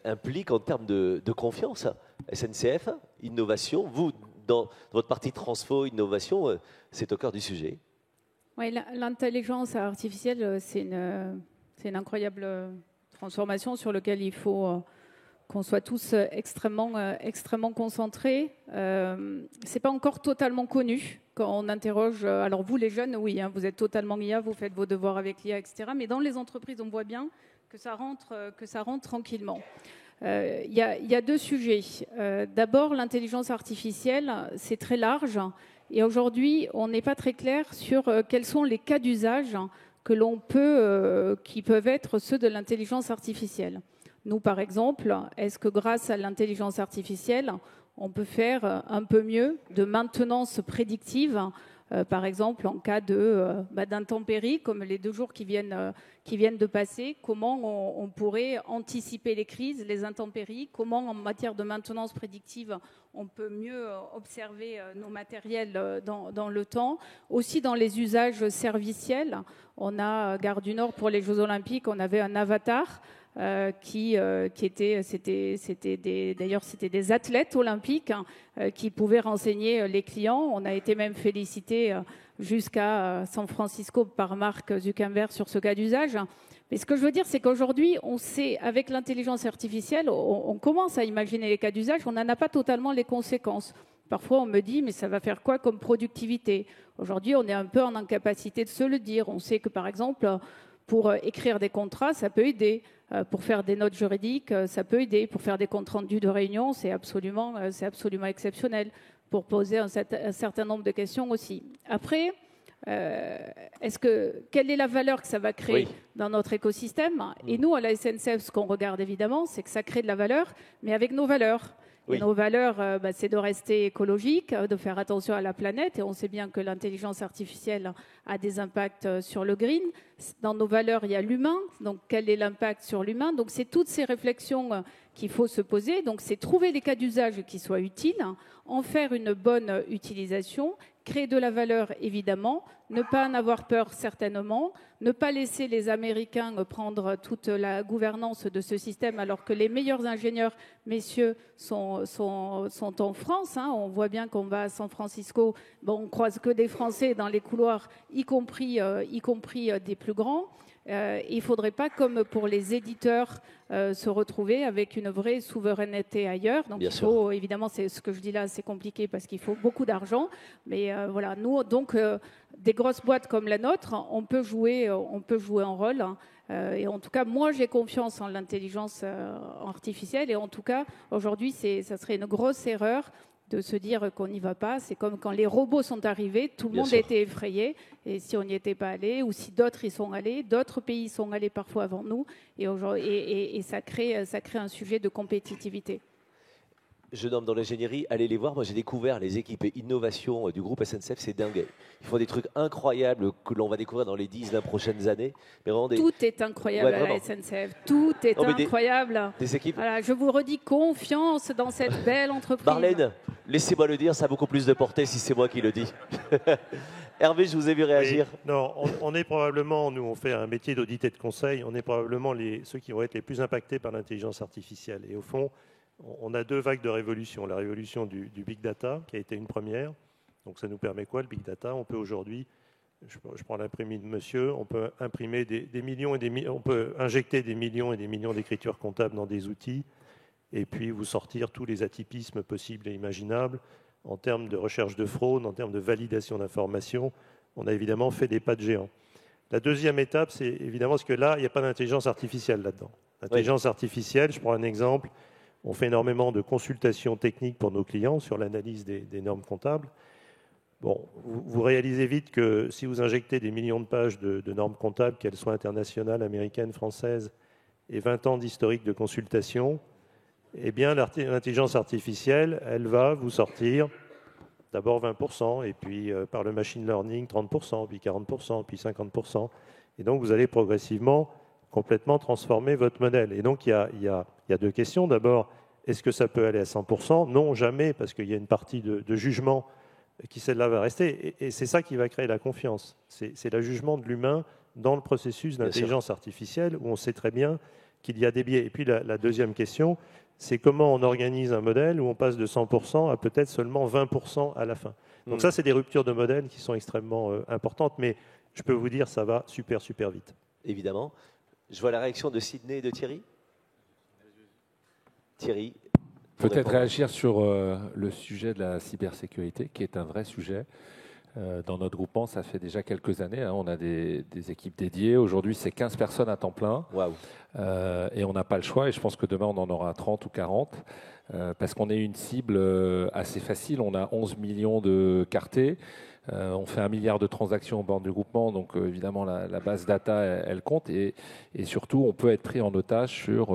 implique en termes de confiance. SNCF, innovation, vous, dans votre partie transfo, innovation, c'est au cœur du sujet. Oui, l'intelligence artificielle, c'est une incroyable transformation sur laquelle il faut... qu'on soit tous extrêmement concentrés. C'est pas encore totalement connu quand on interroge. Alors vous, les jeunes, oui, hein, vous êtes totalement IA, vous faites vos devoirs avec l'IA, etc. Mais dans les entreprises, on voit bien que ça rentre tranquillement. Il y a 2 sujets. D'abord, l'intelligence artificielle, c'est très large. Et aujourd'hui, on n'est pas très clair sur quels sont les cas d'usage que l'on peut, qui peuvent être ceux de l'intelligence artificielle. Nous, par exemple, est-ce que grâce à l'intelligence artificielle, on peut faire un peu mieux de maintenance prédictive, par exemple en cas d'intempéries, comme les 2 jours qui viennent de passer, comment on pourrait anticiper les crises, les intempéries, comment en matière de maintenance prédictive, on peut mieux observer nos matériels dans le temps. Aussi dans les usages serviciels, on a Gare du Nord pour les Jeux Olympiques, on avait un avatar c'était des athlètes olympiques qui pouvaient renseigner les clients. On a été même félicité jusqu'à San Francisco par Mark Zuckerberg sur ce cas d'usage. Mais ce que je veux dire, c'est qu'aujourd'hui, on sait, avec l'intelligence artificielle, on commence à imaginer les cas d'usage, on n'en a pas totalement les conséquences. Parfois, on me dit, mais ça va faire quoi comme productivité? Aujourd'hui, on est un peu en incapacité de se le dire. On sait que, par exemple, pour écrire des contrats, ça peut aider. Pour faire des notes juridiques, ça peut aider. Pour faire des comptes rendus de réunion, c'est absolument exceptionnel. Pour poser un certain nombre de questions aussi. Après, quelle est la valeur que ça va créer dans notre écosystème? Et nous, à la SNCF, ce qu'on regarde évidemment, c'est que ça crée de la valeur, mais avec nos valeurs. Et nos valeurs, c'est de rester écologique, de faire attention à la planète. Et on sait bien que l'intelligence artificielle a des impacts sur le green. Dans nos valeurs, il y a l'humain. Donc, quel est l'impact sur l'humain? Donc, c'est toutes ces réflexions qu'il faut se poser. Donc, c'est trouver des cas d'usage qui soient utiles, en faire une bonne utilisation, créer de la valeur, évidemment, ne pas en avoir peur, certainement, ne pas laisser les Américains prendre toute la gouvernance de ce système, alors que les meilleurs ingénieurs, messieurs, sont en France. Hein. On voit bien qu'on va à San Francisco, on croise que des Français dans les couloirs, y compris des plus grands. Il ne faudrait pas, comme pour les éditeurs, se retrouver avec une vraie souveraineté ailleurs. Donc, il faut, évidemment, c'est ce que je dis là, c'est compliqué parce qu'il faut beaucoup d'argent. Mais voilà, nous, donc, des grosses boîtes comme la nôtre, on peut jouer un rôle. Et en tout cas, moi, j'ai confiance en l'intelligence artificielle. Et en tout cas, aujourd'hui, ça serait une grosse erreur de se dire qu'on n'y va pas. C'est comme quand les robots sont arrivés, tout le monde était effrayé. Et si on n'y était pas allé, ou si d'autres y sont allés, d'autres pays y sont allés parfois avant nous. Et ça crée un sujet de compétitivité. Jeune homme dans l'ingénierie, allez les voir. Moi, j'ai découvert les équipes innovation du groupe SNCF, c'est dingue. Ils font des trucs incroyables que l'on va découvrir dans les 10-20 prochaines années. Mais tout est incroyable à la SNCF. Tout est incroyable. Des équipes. Voilà, je vous redis confiance dans cette belle entreprise. Marlène, laissez-moi le dire, ça a beaucoup plus de portée si c'est moi qui le dis. Hervé, je vous ai vu réagir. Oui, non, on est probablement, nous on fait un métier d'audit et de conseil, on est probablement ceux qui vont être les plus impactés par l'intelligence artificielle. Et au fond, on a 2 vagues de révolution. La révolution du big data, qui a été une première. Donc ça nous permet quoi, le big data? On peut aujourd'hui, je prends l'imprimé de monsieur, on peut imprimer des millions et on peut injecter des millions et des millions d'écritures comptables dans des outils et puis vous sortir tous les atypismes possibles et imaginables en termes de recherche de fraude, en termes de validation d'informations. On a évidemment fait des pas de géant. La deuxième étape, c'est évidemment parce que là, il n'y a pas d'intelligence artificielle là-dedans. L'intelligence artificielle, je prends un exemple, on fait énormément de consultations techniques pour nos clients sur l'analyse des normes comptables. Bon, vous réalisez vite que si vous injectez des millions de pages de normes comptables, qu'elles soient internationales, américaines, françaises, et 20 ans d'historique de consultation, eh bien, l'intelligence artificielle, elle va vous sortir d'abord 20%, et puis par le machine learning, 30%, puis 40%, puis 50%. Et donc, vous allez progressivement complètement transformer votre modèle. Et donc, il y a deux questions. D'abord, est-ce que ça peut aller à 100%? Non, jamais, parce qu'il y a une partie de jugement qui, celle-là, va rester. Et c'est ça qui va créer la confiance. C'est le jugement de l'humain dans le processus d'intelligence artificielle, où on sait très bien qu'il y a des biais. Et puis, la deuxième question, c'est comment on organise un modèle où on passe de 100% à peut-être seulement 20% à la fin. Donc ça, c'est des ruptures de modèle qui sont extrêmement importantes, mais je peux vous dire, ça va super, super vite. Évidemment. Je vois la réaction de Sidney et de Thierry. Thierry. Peut-être réagir sur le sujet de la cybersécurité, qui est un vrai sujet. Dans notre groupement, ça fait déjà quelques années. On a des équipes dédiées. Aujourd'hui, c'est 15 personnes à temps plein. Waouh. Et on n'a pas le choix. Et je pense que demain, on en aura 30 ou 40. Parce qu'on est une cible assez facile. On a 11 millions de cartés. On fait 1 milliard de transactions au bord du groupement. Donc, évidemment, la base data, elle compte. Et surtout, on peut être pris en otage sur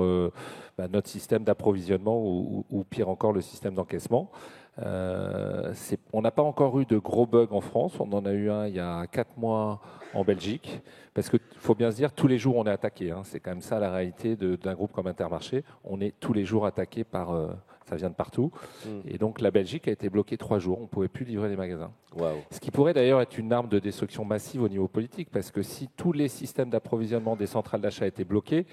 notre système d'approvisionnement ou pire encore, le système d'encaissement. On n'a pas encore eu de gros bugs en France. On en a eu un il y a 4 mois en Belgique. Parce qu'il faut bien se dire, tous les jours, on est attaqué. C'est quand même ça la réalité d'un groupe comme Intermarché. On est tous les jours attaqué par... ça vient de partout. Et donc, la Belgique a été bloquée 3 jours. On ne pouvait plus livrer les magasins. Wow. Ce qui pourrait d'ailleurs être une arme de destruction massive au niveau politique. Parce que si tous les systèmes d'approvisionnement des centrales d'achat étaient bloqués,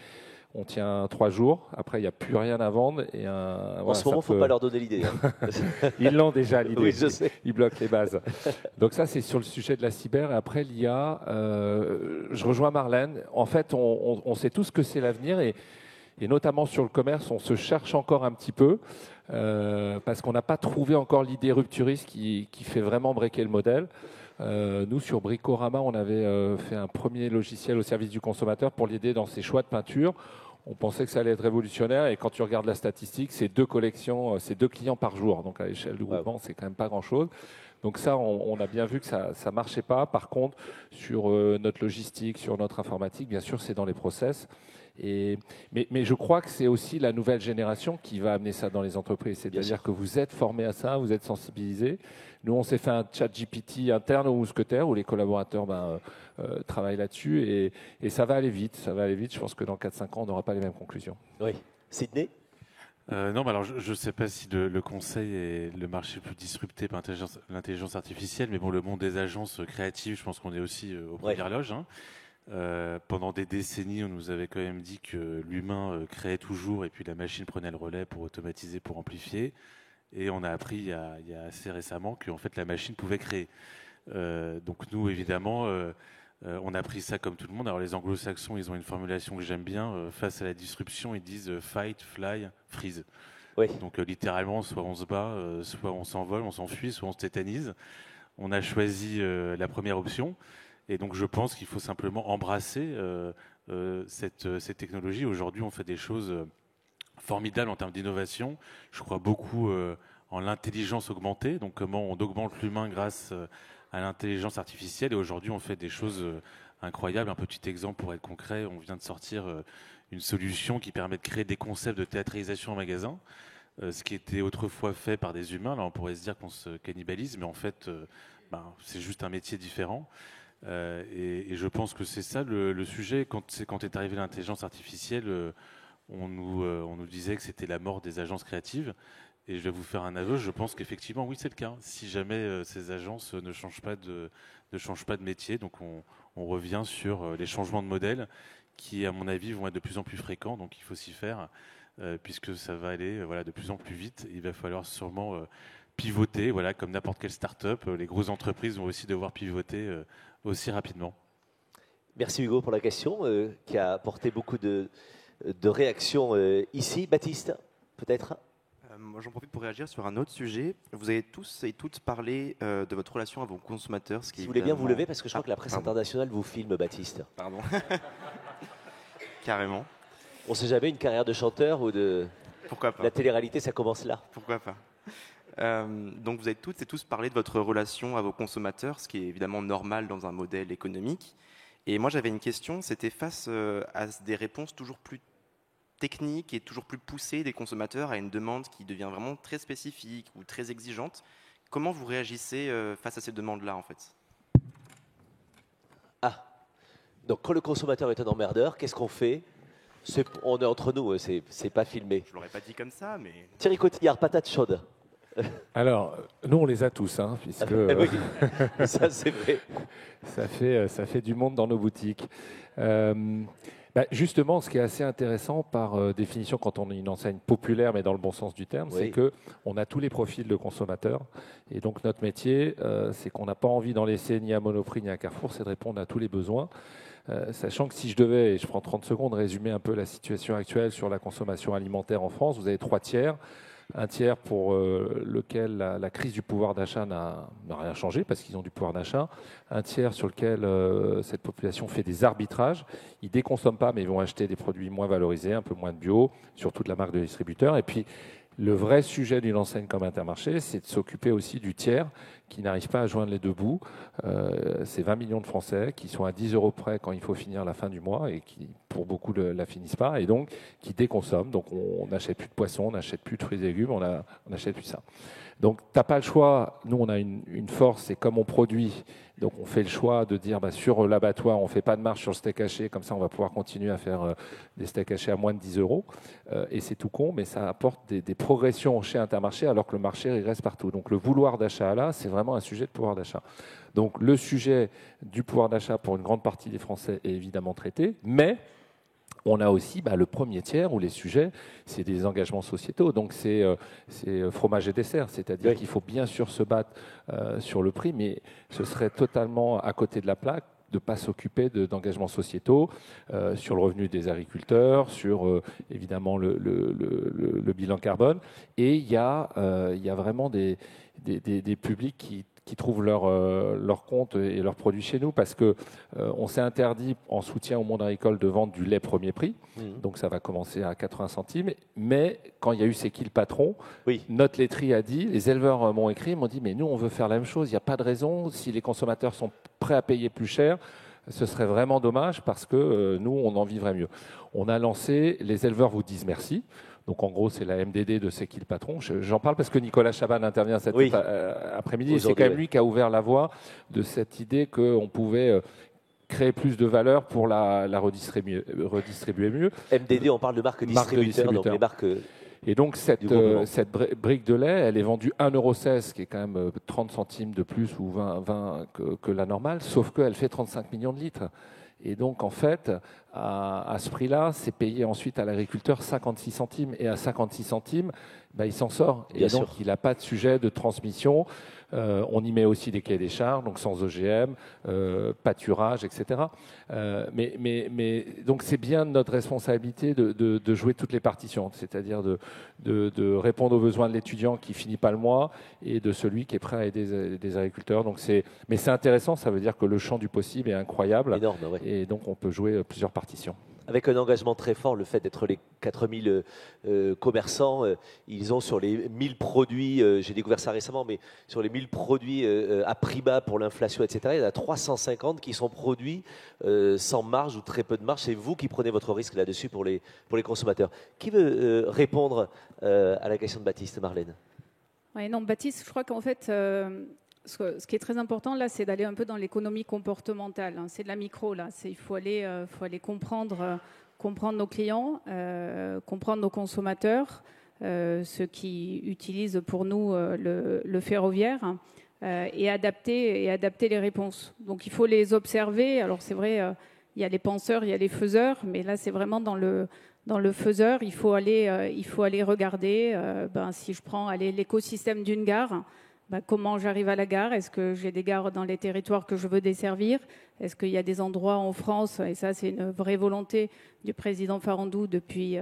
on tient 3 jours, après il n'y a plus rien à vendre. En ce moment, il ne faut pas leur donner l'idée. Ils l'ont déjà, l'idée. Oui, je sais. Ils bloquent les bases. Donc ça, c'est sur le sujet de la cyber. Et après, l'IA, je rejoins Marlène. En fait, on sait tous que c'est l'avenir. Et notamment sur le commerce, on se cherche encore un petit peu parce qu'on n'a pas trouvé encore l'idée rupturiste qui fait vraiment breaker le modèle. Nous, sur Bricorama, on avait fait un premier logiciel au service du consommateur pour l'aider dans ses choix de peinture. On pensait que ça allait être révolutionnaire et quand tu regardes la statistique, c'est 2 collections, c'est 2 clients par jour. Donc à l'échelle du groupement, c'est quand même pas grand-chose. Donc ça, on a bien vu que ça ne marchait pas. Par contre, sur notre logistique, sur notre informatique, bien sûr, c'est dans les process. Mais je crois que c'est aussi la nouvelle génération qui va amener ça dans les entreprises. C'est-à-dire que vous êtes formés à ça, vous êtes sensibilisés. Nous, on s'est fait un chat GPT interne au Mousquetaire où les collaborateurs travaillent là-dessus et ça va aller vite. Ça va aller vite. Je pense que dans 4-5 ans, on n'aura pas les mêmes conclusions. Oui. Sidney? Non, mais alors je ne sais pas si le conseil est le marché le plus disrupté par l'intelligence artificielle, mais bon, le monde des agences créatives, je pense qu'on est aussi aux premières loges. Pendant des décennies, on nous avait quand même dit que l'humain créait toujours et puis la machine prenait le relais pour automatiser, pour amplifier. Et on a appris il y a assez récemment qu'en fait la machine pouvait créer. Donc nous, évidemment, on a pris ça comme tout le monde. Alors les anglo-saxons, ils ont une formulation que j'aime bien. Face à la disruption, ils disent fight, fly, freeze. Oui. Donc littéralement, soit on se bat, soit on s'envole, on s'enfuit, soit on se tétanise. On a choisi la première option. Et donc je pense qu'il faut simplement embrasser cette technologie. Aujourd'hui, on fait des choses formidables en termes d'innovation. Je crois beaucoup en l'intelligence augmentée, donc comment on augmente l'humain grâce à l'intelligence artificielle. Et aujourd'hui, on fait des choses incroyables. Un petit exemple pour être concret, on vient de sortir une solution qui permet de créer des concepts de théâtralisation en magasin, ce qui était autrefois fait par des humains. Là, on pourrait se dire qu'on se cannibalise, mais en fait, c'est juste un métier différent. Et je pense que c'est ça le sujet. Quand est arrivée l'intelligence artificielle, on nous disait que c'était la mort des agences créatives. Et je vais vous faire un aveu, je pense qu'effectivement, oui, c'est le cas. Si jamais ces agences ne changent pas de métier, donc on revient sur les changements de modèle qui, à mon avis, vont être de plus en plus fréquents. Donc il faut s'y faire, puisque ça va aller de plus en plus vite. Il va falloir sûrement pivoter, comme n'importe quelle start-up. Les grosses entreprises vont aussi devoir pivoter aussi rapidement. Merci Hugo pour la question qui a apporté beaucoup de réactions ici. Baptiste, peut-être. Moi, j'en profite pour réagir sur un autre sujet. Vous avez tous et toutes parlé de votre relation à vos consommateurs. Si vous voulez bien vous lever, parce que je crois que la presse pardon. internationale vous filme, Baptiste. Pardon. Carrément. On ne sait jamais, une carrière de chanteur ou de... Pourquoi pas. La télé-réalité, ça commence là. Pourquoi pas. Donc vous avez toutes et tous parlé de votre relation à vos consommateurs, ce qui est évidemment normal dans un modèle économique. Et moi j'avais une question, c'était face à des réponses toujours plus techniques et toujours plus poussées des consommateurs à une demande qui devient vraiment très spécifique ou très exigeante. Comment vous réagissez face à ces demandes-là en fait? Ah, donc quand le consommateur est un emmerdeur, qu'est-ce qu'on fait? On est entre nous, c'est pas filmé. Je l'aurais pas dit comme ça, mais... Thierry Cotillard, patate chaude. Alors, nous, on les a tous, hein, puisque Oui, ça c'est vrai. ça fait du monde dans nos boutiques. Justement, ce qui est assez intéressant par définition quand on est une enseigne populaire, mais dans le bon sens du terme, c'est qu'on a tous les profils de consommateurs. Et donc notre métier, c'est qu'on n'a pas envie d'en laisser ni à Monoprix ni à Carrefour, c'est de répondre à tous les besoins. Sachant que si je devais, et je prends 30 secondes, résumer un peu la situation actuelle sur la consommation alimentaire en France, vous avez 3 tiers. Un tiers pour lequel la crise du pouvoir d'achat n'a rien changé parce qu'ils ont du pouvoir d'achat. Un tiers sur lequel cette population fait des arbitrages. Ils ne déconsomment pas, mais ils vont acheter des produits moins valorisés, un peu moins de bio, surtout de la marque de distributeur. Et puis, le vrai sujet d'une enseigne comme Intermarché, c'est de s'occuper aussi du tiers qui n'arrive pas à joindre les deux bouts. C'est 20 millions de Français qui sont à 10 € près quand il faut finir la fin du mois et qui, pour beaucoup, ne la finissent pas et donc qui déconsomment. Donc, on n'achète plus de poissons, on n'achète plus de fruits et légumes, on n'achète plus ça. Donc, tu n'as pas le choix. Nous, on a une force, c'est comme on produit. Donc, on fait le choix de dire sur l'abattoir, on ne fait pas de marge sur le steak haché. Comme ça, on va pouvoir continuer à faire des steaks hachés à moins de 10 €. Et c'est tout con, mais ça apporte des progressions chez Intermarché alors que le marché il reste partout. Donc, le vouloir d'achat, là, c'est vraiment un sujet de pouvoir d'achat. Donc, le sujet du pouvoir d'achat pour une grande partie des Français est évidemment traité, mais on a aussi le premier tiers où les sujets, c'est des engagements sociétaux. Donc, c'est fromage et dessert. C'est-à-dire qu'il faut bien sûr se battre sur le prix, mais ce serait totalement à côté de la plaque de ne pas s'occuper d'engagements sociétaux sur le revenu des agriculteurs, sur évidemment le bilan carbone. Et il y a vraiment des publics qui trouvent leur compte et leurs produits chez nous parce qu'on s'est interdit en soutien au monde agricole de vendre du lait premier prix. Donc ça va commencer à 80 centimes. Mais quand il y a eu C'est qui le patron, notre laiterie a dit, les éleveurs m'ont écrit, m'ont dit mais nous on veut faire la même chose, il n'y a pas de raison, si les consommateurs sont prêts à payer plus cher, ce serait vraiment dommage parce que nous on en vivrait mieux. On a lancé, les éleveurs vous disent merci. Donc en gros, c'est la MDD de C'est qui le patron. J'en parle parce que Nicolas Chaban intervient cet après-midi. C'est quand même lui qui a ouvert la voie de cette idée qu'on pouvait créer plus de valeur pour la redistribuer mieux. MDD, on parle de marque distributeur. Donc les marques. Et donc cette brique de lait, elle est vendue 1,16 €, qui est quand même 30 centimes de plus ou 20 que la normale, sauf qu'elle fait 35 millions de litres. Et donc, en fait, à ce prix-là, c'est payé ensuite à l'agriculteur 56 centimes. Et à 56 centimes, il s'en sort. Et donc, il n'a pas de sujet de transmission. On y met aussi des cahiers des charges, donc sans OGM, pâturage, etc. Mais donc, c'est bien notre responsabilité de jouer toutes les partitions, c'est-à-dire de répondre aux besoins de l'étudiant qui finit pas le mois et de celui qui est prêt à aider des agriculteurs. Mais c'est intéressant, ça veut dire que le champ du possible est incroyable. Énorme, et donc, on peut jouer plusieurs partitions. Avec un engagement très fort, le fait d'être les 4000 commerçants, ils ont sur les 1000 produits, j'ai découvert ça récemment, mais sur les 1000 produits à prix bas pour l'inflation, etc., il y en a 350 qui sont produits sans marge ou très peu de marge. C'est vous qui prenez votre risque là-dessus pour les consommateurs. Qui veut répondre à la question de Baptiste, Marlène? Oui, non, Baptiste, je crois qu'en fait, ce qui est très important là, c'est d'aller un peu dans l'économie comportementale. C'est de la micro là. Il faut aller comprendre nos clients, comprendre nos consommateurs, ceux qui utilisent pour nous le ferroviaire, et adapter les réponses. Donc il faut les observer. Alors c'est vrai, il y a les penseurs, il y a les faiseurs, mais là c'est vraiment dans le faiseur. Il faut aller regarder. Si je prends l'écosystème d'une gare. comment j'arrive à la gare? Est-ce que j'ai des gares dans les territoires que je veux desservir? Est-ce qu'il y a des endroits en France, et ça c'est une vraie volonté du président Farandou depuis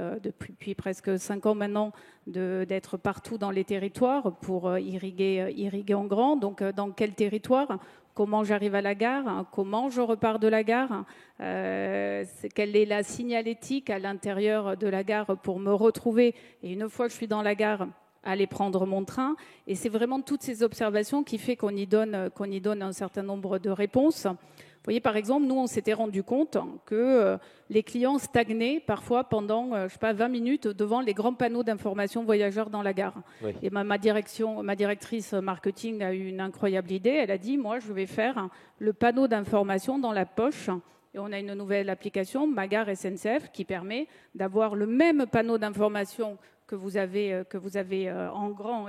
presque 5 ans maintenant, d'être partout dans les territoires pour irriguer en grand. Donc dans quel territoire? Comment j'arrive à la gare? Comment je repars de la gare? Quelle est la signalétique à l'intérieur de la gare pour me retrouver? Et une fois que je suis dans la gare, aller prendre mon train. Et c'est vraiment toutes ces observations qui fait qu'on y donne un certain nombre de réponses. Vous voyez, par exemple, nous, on s'était rendu compte que les clients stagnaient parfois pendant, 20 minutes devant les grands panneaux d'information voyageurs dans la gare. Oui. Et ma directrice marketing a eu une incroyable idée. Elle a dit, moi, je vais faire le panneau d'information dans la poche. Et on a une nouvelle application, Ma Gare SNCF, qui permet d'avoir le même panneau d'information que vous avez en grand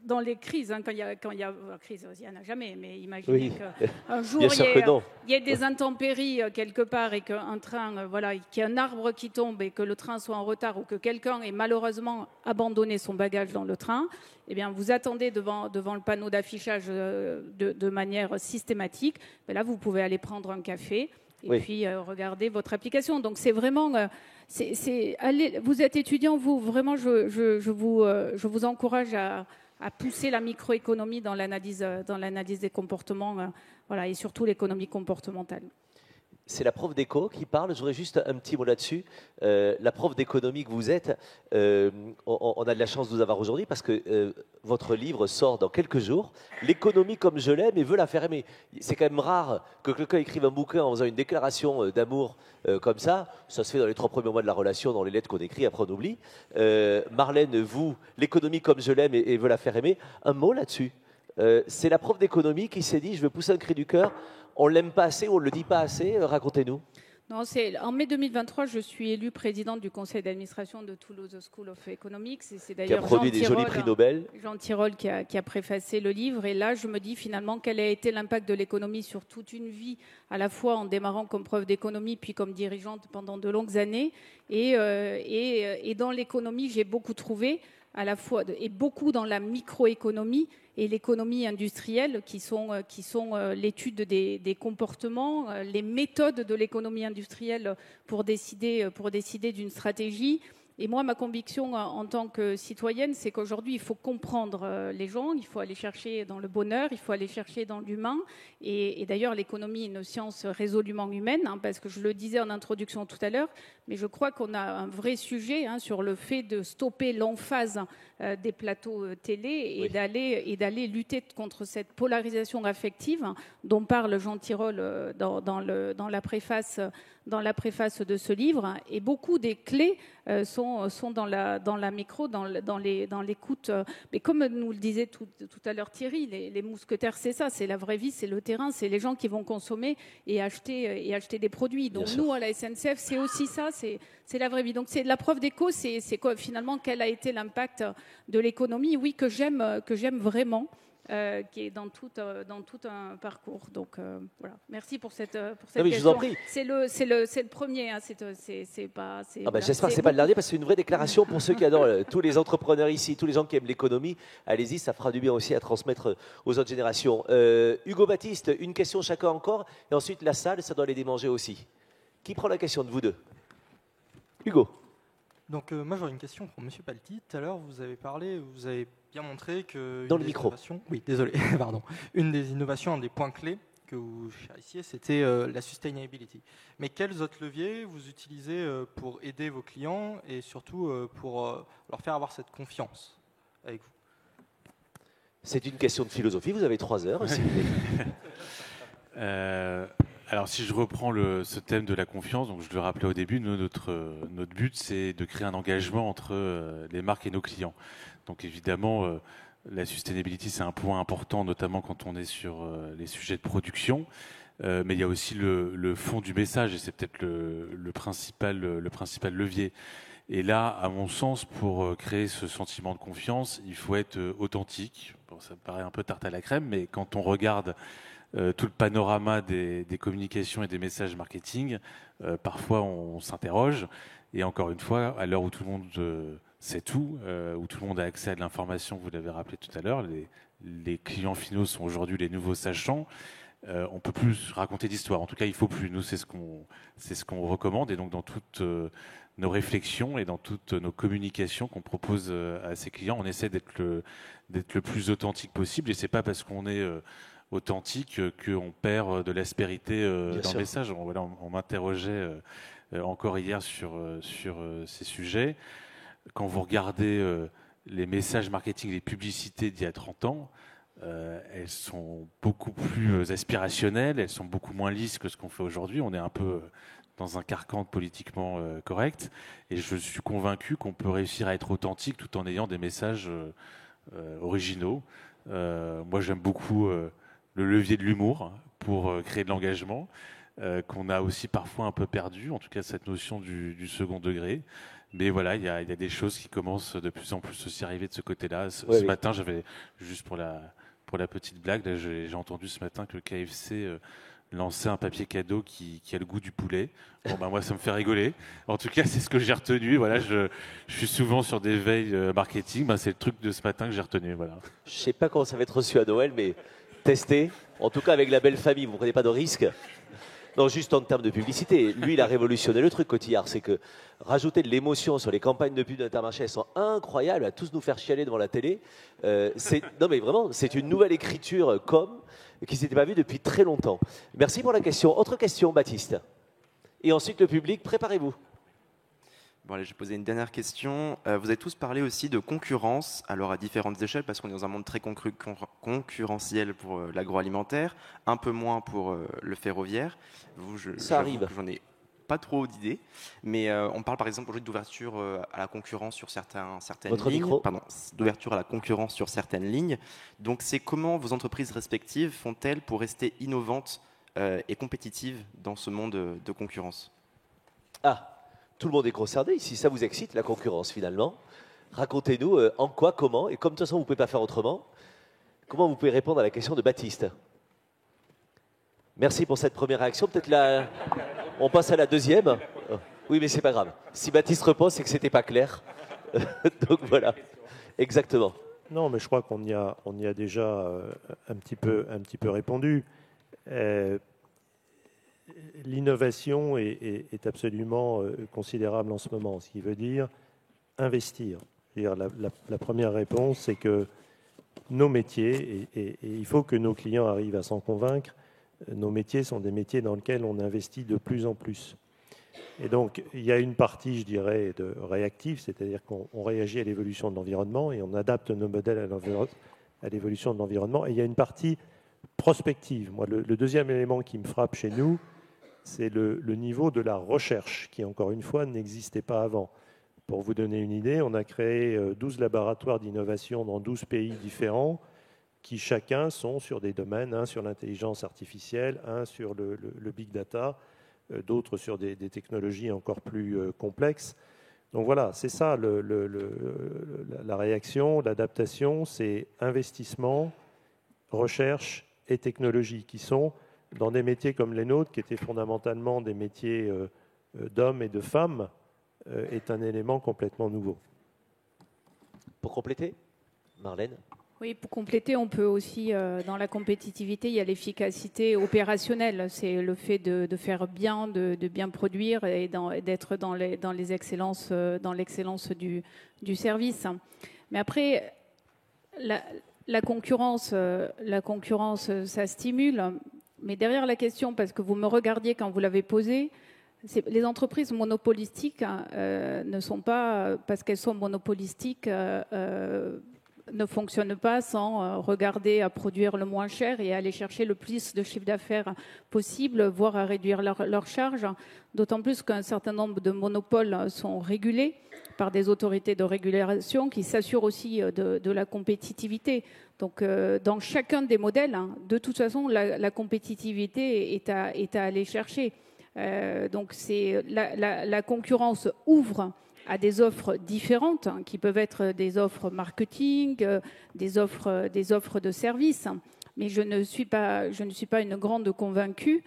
dans les crises. Quand il y a crise, il n'y en a jamais, mais imaginez qu'un jour il y ait des intempéries quelque part et qu'un train, qu'il y ait un arbre qui tombe et que le train soit en retard ou que quelqu'un ait malheureusement abandonné son bagage dans le train. Eh bien, vous attendez devant le panneau d'affichage de manière systématique. Mais là, vous pouvez aller prendre un café et puis regarder votre application. Donc c'est vraiment... allez, vous êtes étudiant, vous, vraiment, je vous encourage à pousser la microéconomie dans l'analyse des comportements, et surtout l'économie comportementale. C'est la prof d'éco qui parle. Je voudrais juste un petit mot là-dessus. La prof d'économie que vous êtes, on a de la chance de vous avoir aujourd'hui parce que votre livre sort dans quelques jours. L'économie comme je l'aime et veut la faire aimer. C'est quand même rare que quelqu'un écrive un bouquin en faisant une déclaration d'amour comme ça. Ça se fait dans les 3 premiers mois de la relation, dans les lettres qu'on écrit, après on oublie. Marlène, vous, l'économie comme je l'aime et veut la faire aimer. Un mot là-dessus. C'est la prof d'économie qui s'est dit, je veux pousser un cri du cœur. On ne l'aime pas assez, on ne le dit pas assez. Racontez-nous. Non, en mai 2023, je suis élue présidente du conseil d'administration de Toulouse School of Economics. Et c'est d'ailleurs qui a produit des jolis prix Nobel. Jean Tirole qui a préfacé le livre. Et là, je me dis finalement quel a été l'impact de l'économie sur toute une vie, à la fois en démarrant comme prof d'économie, puis comme dirigeante pendant de longues années. Et dans l'économie, j'ai beaucoup trouvé, à la fois, et beaucoup dans la microéconomie et l'économie industrielle, qui sont l'étude des comportements, les méthodes de l'économie industrielle pour décider d'une stratégie. Et moi, ma conviction en tant que citoyenne, c'est qu'aujourd'hui, il faut comprendre les gens, il faut aller chercher dans le bonheur, il faut aller chercher dans l'humain. Et d'ailleurs, l'économie est une science résolument humaine, parce que je le disais en introduction tout à l'heure, mais je crois qu'on a un vrai sujet sur le fait de stopper l'emphase des plateaux télé et d'aller lutter contre cette polarisation affective dont parle Jean Tirole dans la préface de ce livre. Et beaucoup des clés sont dans la micro, dans l'écoute. Mais comme nous le disait tout à l'heure Thierry, les mousquetaires, c'est ça, c'est la vraie vie, c'est le terrain, c'est les gens qui vont consommer et acheter des produits. Donc nous, à la SNCF, c'est aussi ça, c'est la vraie vie. Donc c'est la preuve d'éco, c'est quoi finalement, quel a été l'impact de l'économie, oui, que j'aime vraiment. Qui est dans tout un parcours. Donc voilà. Merci pour cette question. Je vous en prie. C'est le premier. J'espère que c'est pas le dernier parce que c'est une vraie déclaration pour ceux qui adorent tous les entrepreneurs ici, tous les gens qui aiment l'économie. Allez-y, ça fera du bien aussi à transmettre aux autres générations. Hugo Baptiste, une question chacun encore, et ensuite la salle, ça doit les démanger aussi. Qui prend la question de vous deux? Hugo. Donc moi j'aurais une question pour Monsieur Palti. Tout à l'heure vous avez bien montré que dans le micro. Oui, désolé, pardon. Une des innovations, un des points clés que vous chérissiez, c'était la sustainability. Mais quels autres leviers vous utilisez pour aider vos clients et surtout pour leur faire avoir cette confiance avec vous? C'est une question de philosophie. Vous avez 3 heures. Alors, si je reprends ce thème de la confiance, donc je le rappelais au début, notre but, c'est de créer un engagement entre les marques et nos clients. Donc, évidemment, la sustainability, c'est un point important, notamment quand on est sur les sujets de production. Mais il y a aussi le fond du message, et c'est peut-être le principal levier. Et là, à mon sens, pour créer ce sentiment de confiance, il faut être authentique. Bon, ça me paraît un peu tarte à la crème, mais quand on regarde tout le panorama des communications et des messages marketing, parfois on s'interroge. Et encore une fois, à l'heure où tout le monde sait tout, où tout le monde a accès à de l'information, vous l'avez rappelé tout à l'heure, les clients finaux sont aujourd'hui les nouveaux sachants, on ne peut plus raconter d'histoire. En tout cas, il ne faut plus. Nous, c'est ce qu'on recommande. Et donc, dans toutes nos réflexions et dans toutes nos communications qu'on propose à ces clients, on essaie d'être le plus authentique possible. Et ce n'est pas parce qu'on est authentique qu'on perd de l'aspérité dans le message. On m'interrogeait encore hier sur ces sujets. Quand vous regardez les messages marketing, les publicités d'il y a 30 ans, elles sont beaucoup plus aspirationnelles, elles sont beaucoup moins lisses que ce qu'on fait aujourd'hui. On est un peu dans un carcan politiquement correct. Et je suis convaincu qu'on peut réussir à être authentique tout en ayant des messages originaux. Moi, j'aime beaucoup le levier de l'humour pour créer de l'engagement, qu'on a aussi parfois un peu perdu, en tout cas cette notion du second degré. Mais voilà, il y a des choses qui commencent de plus en plus aussi à arriver de ce côté-là. Ce matin, j'avais, juste pour la petite blague, là, j'ai entendu ce matin que le KFC lançait un papier cadeau qui a le goût du poulet. Bon, ben, moi, ça me fait rigoler. En tout cas, c'est ce que j'ai retenu. Voilà, je suis souvent sur des veilles marketing. Ben, c'est le truc de ce matin que j'ai retenu. Voilà. Je ne sais pas comment ça va être reçu à Noël, mais testez. En tout cas, avec la belle famille, vous ne prenez pas de risques. Non, juste en termes de publicité. Lui, il a révolutionné le truc, Cotillard. C'est que rajouter de l'émotion sur les campagnes de pub d'Intermarché, elles sont incroyables, à tous nous faire chialer devant la télé. Non, mais vraiment, c'est une nouvelle écriture qui ne s'était pas vue depuis très longtemps. Merci pour la question. Autre question, Baptiste. Et ensuite, le public, préparez-vous. Bon, allez, je vais poser une dernière question. Vous avez tous parlé aussi de concurrence, alors à différentes échelles, parce qu'on est dans un monde très concurrentiel pour l'agroalimentaire, un peu moins pour le ferroviaire. Ça arrive. J'en ai pas trop d'idées, mais on parle par exemple aujourd'hui d'ouverture à la concurrence sur certaines lignes. D'ouverture à la concurrence sur certaines lignes. Donc, c'est comment vos entreprises respectives font-elles pour rester innovantes et compétitives dans ce monde de concurrence? Tout le monde est concerné ici, ça vous excite, la concurrence finalement. Racontez-nous en quoi, comment, et comme de toute façon vous ne pouvez pas faire autrement, comment vous pouvez répondre à la question de Baptiste. Merci pour cette première réaction. Peut-être on passe à la deuxième. Oui, mais c'est pas grave. Si Baptiste repose, c'est que c'était pas clair. Donc voilà, exactement. Non, mais je crois qu'on y a déjà un petit peu répondu. L'innovation est absolument considérable en ce moment, ce qui veut dire investir. La première réponse, c'est que nos métiers, et il faut que nos clients arrivent à s'en convaincre, nos métiers sont des métiers dans lesquels on investit de plus en plus. Et donc, il y a une partie, je dirais, de réactive, c'est-à-dire qu'on réagit à l'évolution de l'environnement et on adapte nos modèles à l'évolution de l'environnement. Et il y a une partie prospective. Moi, le deuxième élément qui me frappe chez nous, c'est le niveau de la recherche qui, encore une fois, n'existait pas avant. Pour vous donner une idée, on a créé 12 laboratoires d'innovation dans 12 pays différents qui chacun sont sur des domaines, un sur l'intelligence artificielle, un sur le big data, d'autres sur des technologies encore plus complexes. Donc voilà, c'est ça la réaction, l'adaptation, c'est investissement, recherche et technologie qui sont dans des métiers comme les nôtres, qui étaient fondamentalement des métiers d'hommes et de femmes, est un élément complètement nouveau. Pour compléter, Marlène? Oui, pour compléter, on peut aussi, dans la compétitivité, il y a l'efficacité opérationnelle. C'est le fait de faire bien, de bien produire et d'être dans l'excellence du service. Mais après, la concurrence, ça stimule. Mais derrière la question, parce que vous me regardiez quand vous l'avez posée, les entreprises monopolistiques ne sont pas, parce qu'elles sont monopolistiques, ne fonctionnent pas sans regarder à produire le moins cher et aller chercher le plus de chiffre d'affaires possible, voire à réduire leurs charges. D'autant plus qu'un certain nombre de monopoles sont régulés par des autorités de régulation qui s'assurent aussi de la compétitivité. Donc, dans chacun des modèles, de toute façon, la compétitivité est à aller chercher. Donc, la concurrence ouvre à des offres différentes, qui peuvent être des offres marketing, des offres de services. Mais je ne suis pas une grande convaincue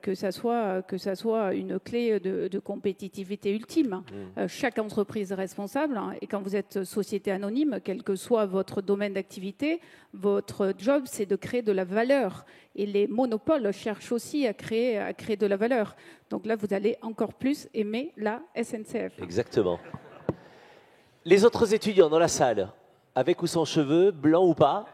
que ça soit une clé de compétitivité ultime. Chaque entreprise est responsable, hein, et quand vous êtes société anonyme, quel que soit votre domaine d'activité, votre job, c'est de créer de la valeur. Et les monopoles cherchent aussi à créer de la valeur. Donc là, vous allez encore plus aimer la SNCF. Exactement. Les autres étudiants dans la salle, avec ou sans cheveux, blanc ou pas,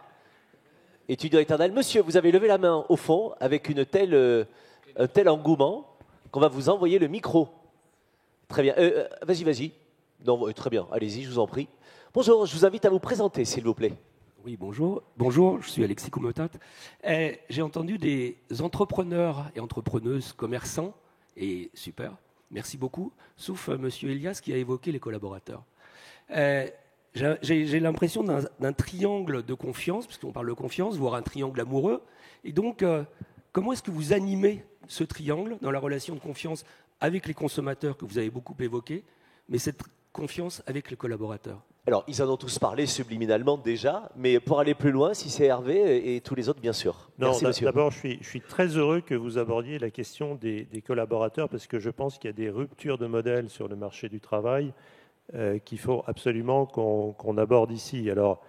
étudiant éternel. Monsieur, vous avez levé la main au fond avec un tel engouement qu'on va vous envoyer le micro. Très bien. Vas-y. Non, très bien. Allez-y, je vous en prie. Bonjour, je vous invite à vous présenter, s'il vous plaît. Oui, bonjour. Bonjour, je suis Alexis Koumotat. J'ai entendu des entrepreneurs et entrepreneuses commerçants, et super, merci beaucoup, sauf Monsieur Elias qui a évoqué les collaborateurs. J'ai l'impression d'un triangle de confiance, parce qu'on parle de confiance, voire un triangle amoureux. Et donc, comment est-ce que vous animez ce triangle dans la relation de confiance avec les consommateurs que vous avez beaucoup évoqué, mais cette confiance avec les collaborateurs? Alors, ils en ont tous parlé subliminalement déjà, mais pour aller plus loin, si c'est Hervé et tous les autres, bien sûr. Non, merci, monsieur. D'abord, je suis très heureux que vous abordiez la question des collaborateurs, parce que je pense qu'il y a des ruptures de modèle sur le marché du travail qu'il faut absolument qu'on aborde ici. Alors,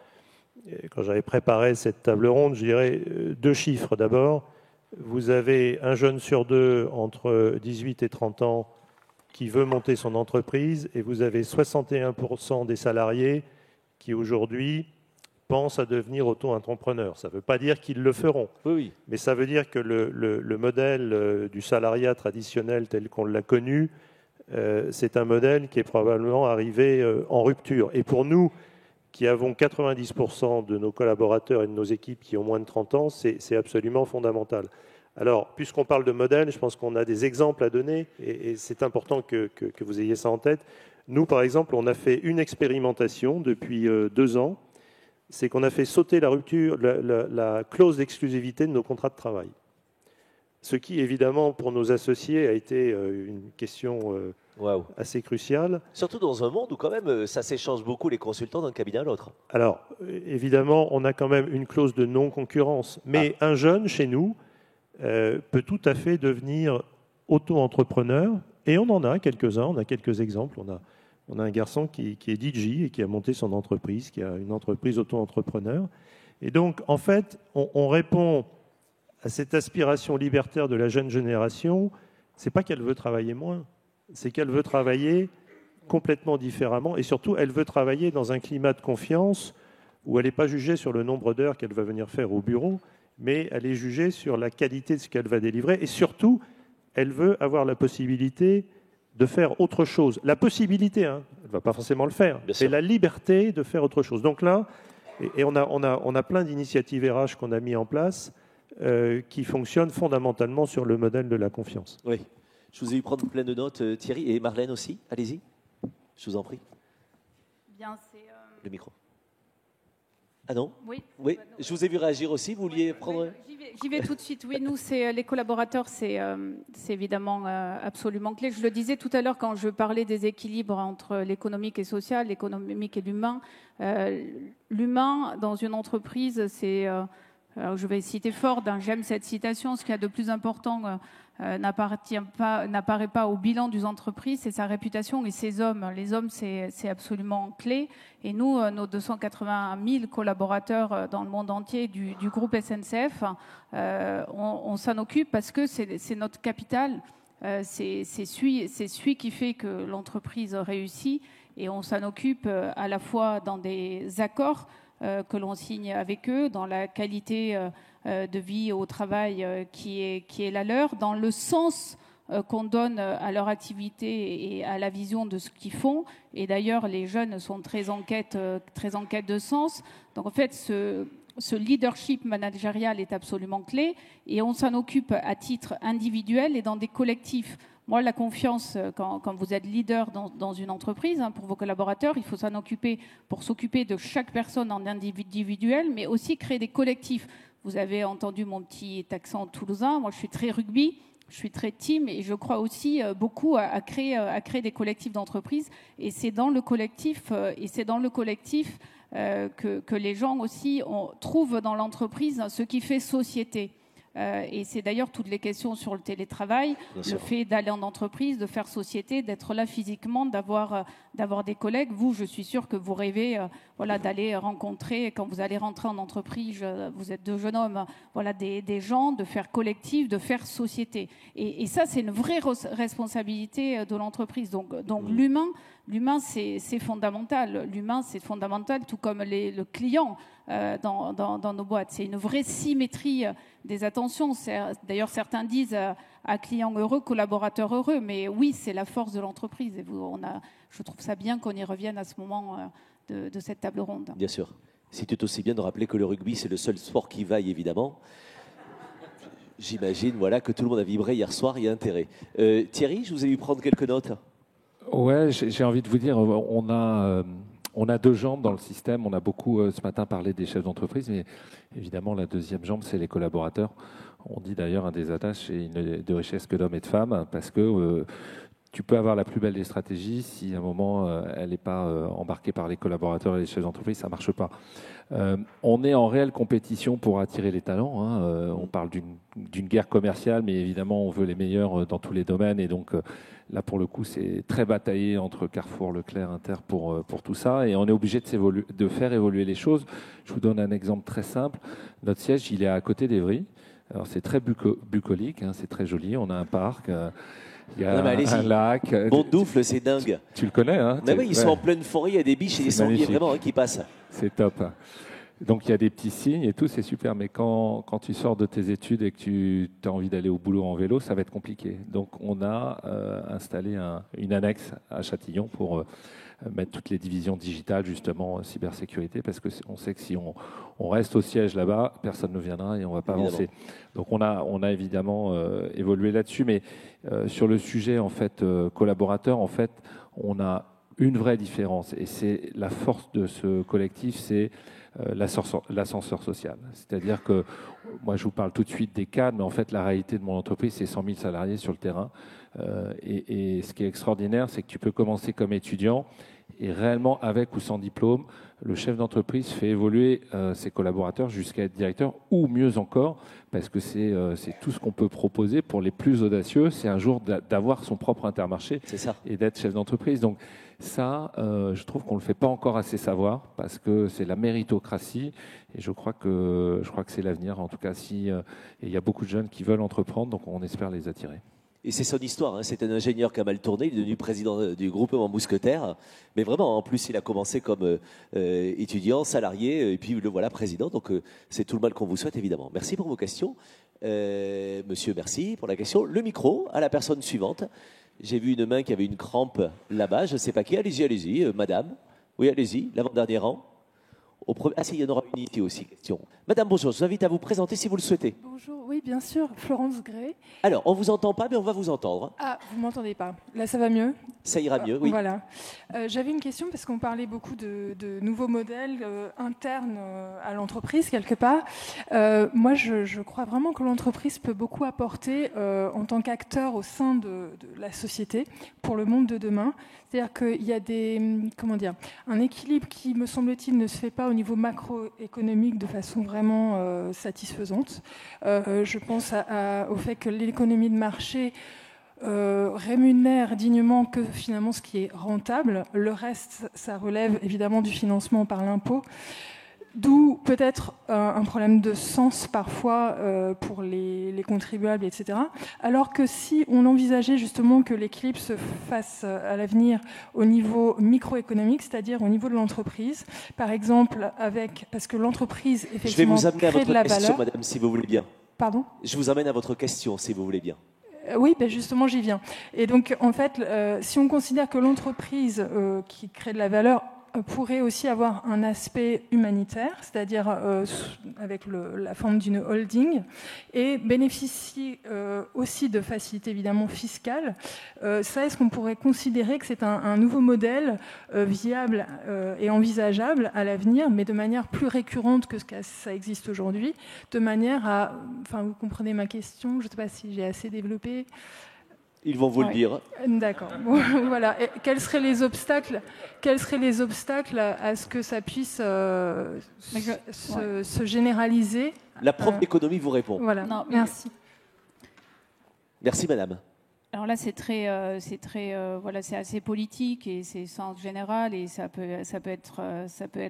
quand j'avais préparé cette table ronde, je dirais 2 chiffres. D'abord, vous avez un jeune sur 2 entre 18 et 30 ans qui veut monter son entreprise, et vous avez 61% des salariés qui aujourd'hui pensent à devenir auto-entrepreneurs. Ça ne veut pas dire qu'ils le feront, oui. Mais ça veut dire que le modèle du salariat traditionnel tel qu'on l'a connu, c'est un modèle qui est probablement arrivé en rupture. Et pour nous, qui avons 90% de nos collaborateurs et de nos équipes qui ont moins de 30 ans, c'est absolument fondamental. Alors, puisqu'on parle de modèle, je pense qu'on a des exemples à donner, et c'est important que vous ayez ça en tête. Nous, par exemple, on a fait une expérimentation depuis 2 ans, c'est qu'on a fait sauter la clause d'exclusivité de nos contrats de travail. Ce qui, évidemment, pour nos associés, a été une question assez cruciale. Surtout dans un monde où, quand même, ça s'échange beaucoup les consultants d'un cabinet à l'autre. Alors, évidemment, on a quand même une clause de non-concurrence. Mais un jeune, chez nous, peut tout à fait devenir auto-entrepreneur. Et on en a quelques-uns, on a quelques exemples. On a un garçon qui est DJ et qui a monté son entreprise, qui a une entreprise auto-entrepreneur. Et donc, en fait, on répond à cette aspiration libertaire de la jeune génération. C'est pas qu'elle veut travailler moins, c'est qu'elle veut travailler complètement différemment, et surtout, elle veut travailler dans un climat de confiance où elle n'est pas jugée sur le nombre d'heures qu'elle va venir faire au bureau, mais elle est jugée sur la qualité de ce qu'elle va délivrer, et surtout, elle veut avoir la possibilité de faire autre chose. La possibilité, elle ne va pas forcément le faire, c'est la liberté de faire autre chose. Donc là, et on a plein d'initiatives RH qu'on a mis en place qui fonctionnent fondamentalement sur le modèle de la confiance. Oui, je vous ai vu prendre plein de notes, Thierry, et Marlène aussi. Allez-y, je vous en prie. Bien, le micro. Ah non? Oui. Je vous ai vu réagir aussi. Vous vouliez prendre... J'y vais tout de suite. Oui, nous, les collaborateurs, c'est évidemment absolument clé. Je le disais tout à l'heure quand je parlais des équilibres entre l'économique et social, l'économique et l'humain. L'humain, dans une entreprise, c'est... alors je vais citer Ford, hein, j'aime cette citation, ce qu'il y a de plus important n'apparaît pas au bilan d'une entreprise, c'est sa réputation et ses hommes. Les hommes, c'est absolument clé. Et nous, nos 280 000 collaborateurs dans le monde entier du groupe SNCF, on s'en occupe parce que c'est notre capital, c'est celui qui fait que l'entreprise réussit, et on s'en occupe à la fois dans des accords que l'on signe avec eux, dans la qualité de vie au travail qui est la leur, dans le sens qu'on donne à leur activité et à la vision de ce qu'ils font. Et d'ailleurs, les jeunes sont très en quête de sens. Donc en fait, ce leadership managérial est absolument clé, et on s'en occupe à titre individuel et dans des collectifs. Moi, la confiance, quand vous êtes leader dans une entreprise, hein, pour vos collaborateurs, il faut s'en occuper pour s'occuper de chaque personne en individuel, mais aussi créer des collectifs. Vous avez entendu mon petit accent toulousain. Moi, je suis très rugby, je suis très team, et je crois aussi beaucoup à créer des collectifs d'entreprise. Et c'est dans le collectif, que les gens aussi trouvent dans l'entreprise ce qui fait société. Et c'est d'ailleurs toutes les questions sur le télétravail, le fait d'aller en entreprise, de faire société, d'être là physiquement, d'avoir des collègues. Vous, je suis sûre que vous rêvez d'aller rencontrer, quand vous allez rentrer en entreprise, vous êtes deux jeunes hommes, des gens, de faire collectif, de faire société. Et ça, c'est une vraie responsabilité de l'entreprise. Donc l'humain, c'est fondamental. L'humain, c'est fondamental, tout comme le client dans nos boîtes. C'est une vraie symétrie des attentions. D'ailleurs, certains disent à client heureux, collaborateur heureux. Mais oui, c'est la force de l'entreprise. Et je trouve ça bien qu'on y revienne à ce moment de cette table ronde. Bien sûr. C'est tout aussi bien de rappeler que le rugby, c'est le seul sport qui vaille, évidemment. J'imagine que tout le monde a vibré hier soir, il y a intérêt. Thierry, je vous ai vu prendre quelques notes. Ouais, j'ai envie de vous dire, on a deux jambes dans le système. On a beaucoup ce matin parlé des chefs d'entreprise, mais évidemment la deuxième jambe, c'est les collaborateurs. On dit d'ailleurs un des adages, c'est de richesse que d'hommes et de femmes, parce que tu peux avoir la plus belle des stratégies, si à un moment elle n'est pas embarquée par les collaborateurs et les chefs d'entreprise, ça ne marche pas. On est en réelle compétition pour attirer les talents. On parle d'une guerre commerciale, mais évidemment on veut les meilleurs dans tous les domaines, et donc là pour le coup c'est très bataillé entre Carrefour, Leclerc, Inter pour tout ça, et on est obligé de faire évoluer les choses. Je vous donne un exemple très simple. Notre siège, il est à côté d'Evry. Alors c'est très bucolique, c'est très joli, on a un parc. Il y a un lac. Bondoufle, c'est dingue. Tu le connais, hein? Oui, ils sont en pleine forêt, il y a des biches et des sangliers vraiment qui passent. C'est top. Donc il y a des petits signes et tout, c'est super. Mais quand tu sors de tes études et que tu as envie d'aller au boulot en vélo, ça va être compliqué. Donc on a installé une annexe à Châtillon pour mettre toutes les divisions digitales, justement, cybersécurité, parce qu'on sait que si on reste au siège là-bas, personne ne viendra et on ne va pas avancer. Donc on a évidemment évolué là-dessus, mais sur le sujet en fait collaborateur, en fait, on a une vraie différence, et c'est la force de ce collectif, c'est l'ascenseur social. C'est-à-dire que moi, je vous parle tout de suite des cadres, mais en fait, la réalité de mon entreprise, c'est 100 000 salariés sur le terrain. Et ce qui est extraordinaire, c'est que tu peux commencer comme étudiant et réellement, avec ou sans diplôme, le chef d'entreprise fait évoluer ses collaborateurs jusqu'à être directeur, ou mieux encore, parce que c'est tout ce qu'on peut proposer pour les plus audacieux, c'est un jour d'avoir son propre Intermarché et d'être chef d'entreprise. Donc ça, je trouve qu'on ne le fait pas encore assez savoir, parce que c'est la méritocratie, et je crois que c'est l'avenir. En tout cas, et il y a beaucoup de jeunes qui veulent entreprendre, donc on espère les attirer. Et c'est son histoire, c'est un ingénieur qui a mal tourné, il est devenu président du groupement Mousquetaire, mais vraiment, en plus, il a commencé comme étudiant, salarié, et puis le voilà président, donc c'est tout le mal qu'on vous souhaite, évidemment. Merci pour vos questions. Monsieur, merci pour la question. Le micro à la personne suivante. J'ai vu une main qui avait une crampe là-bas, je ne sais pas qui, allez-y, madame. Oui, allez-y, l'avant-dernier rang. Ah si, il y en aura une ici aussi, question. Madame, bonjour, je vous invite à vous présenter si vous le souhaitez. Bonjour, oui, bien sûr, Florence Gray. Alors, on ne vous entend pas, mais on va vous entendre. Ah, vous ne m'entendez pas. Là, ça va mieux? Ça ira mieux, oui. Voilà. J'avais une question, parce qu'on parlait beaucoup de nouveaux modèles internes à l'entreprise, quelque part. Moi, je crois vraiment que l'entreprise peut beaucoup apporter en tant qu'acteur au sein de la société pour le monde de demain. C'est-à-dire qu'il y a un équilibre qui, me semble-t-il, ne se fait pas au niveau macroéconomique de façon vraiment satisfaisante. Je pense au fait que l'économie de marché rémunère dignement que finalement ce qui est rentable. Le reste, ça relève évidemment du financement par l'impôt. D'où peut-être un problème de sens parfois pour les contribuables, etc. Alors que si on envisageait justement que l'équilibre se fasse à l'avenir au niveau microéconomique, c'est-à-dire au niveau de l'entreprise, par exemple parce que l'entreprise effectivement crée de la valeur. Je vais vous amener à votre question, madame, si vous voulez bien. Pardon ? Je vous amène à votre question, si vous voulez bien. Oui, ben justement, j'y viens. Et donc, en fait, si on considère que l'entreprise qui crée de la valeur pourrait aussi avoir un aspect humanitaire, c'est-à-dire avec la forme d'une holding, et bénéficie aussi de facilités évidemment fiscales. Ça, est-ce qu'on pourrait considérer que c'est un nouveau modèle viable et envisageable à l'avenir, mais de manière plus récurrente que ce que ça existe aujourd'hui, de manière à... Enfin, vous comprenez ma question, je ne sais pas si j'ai assez développé. Ils vont vous le Ouais. dire. D'accord. Voilà. Et quels seraient les obstacles à ce que ça puisse se généraliser? La prof d'économie vous répond. Voilà. Non, mais- Merci. Merci, madame. Alors là, c'est assez politique et c'est sens général et ça peut être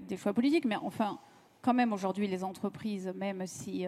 des choix politiques. Mais enfin, quand même, aujourd'hui, les entreprises, même si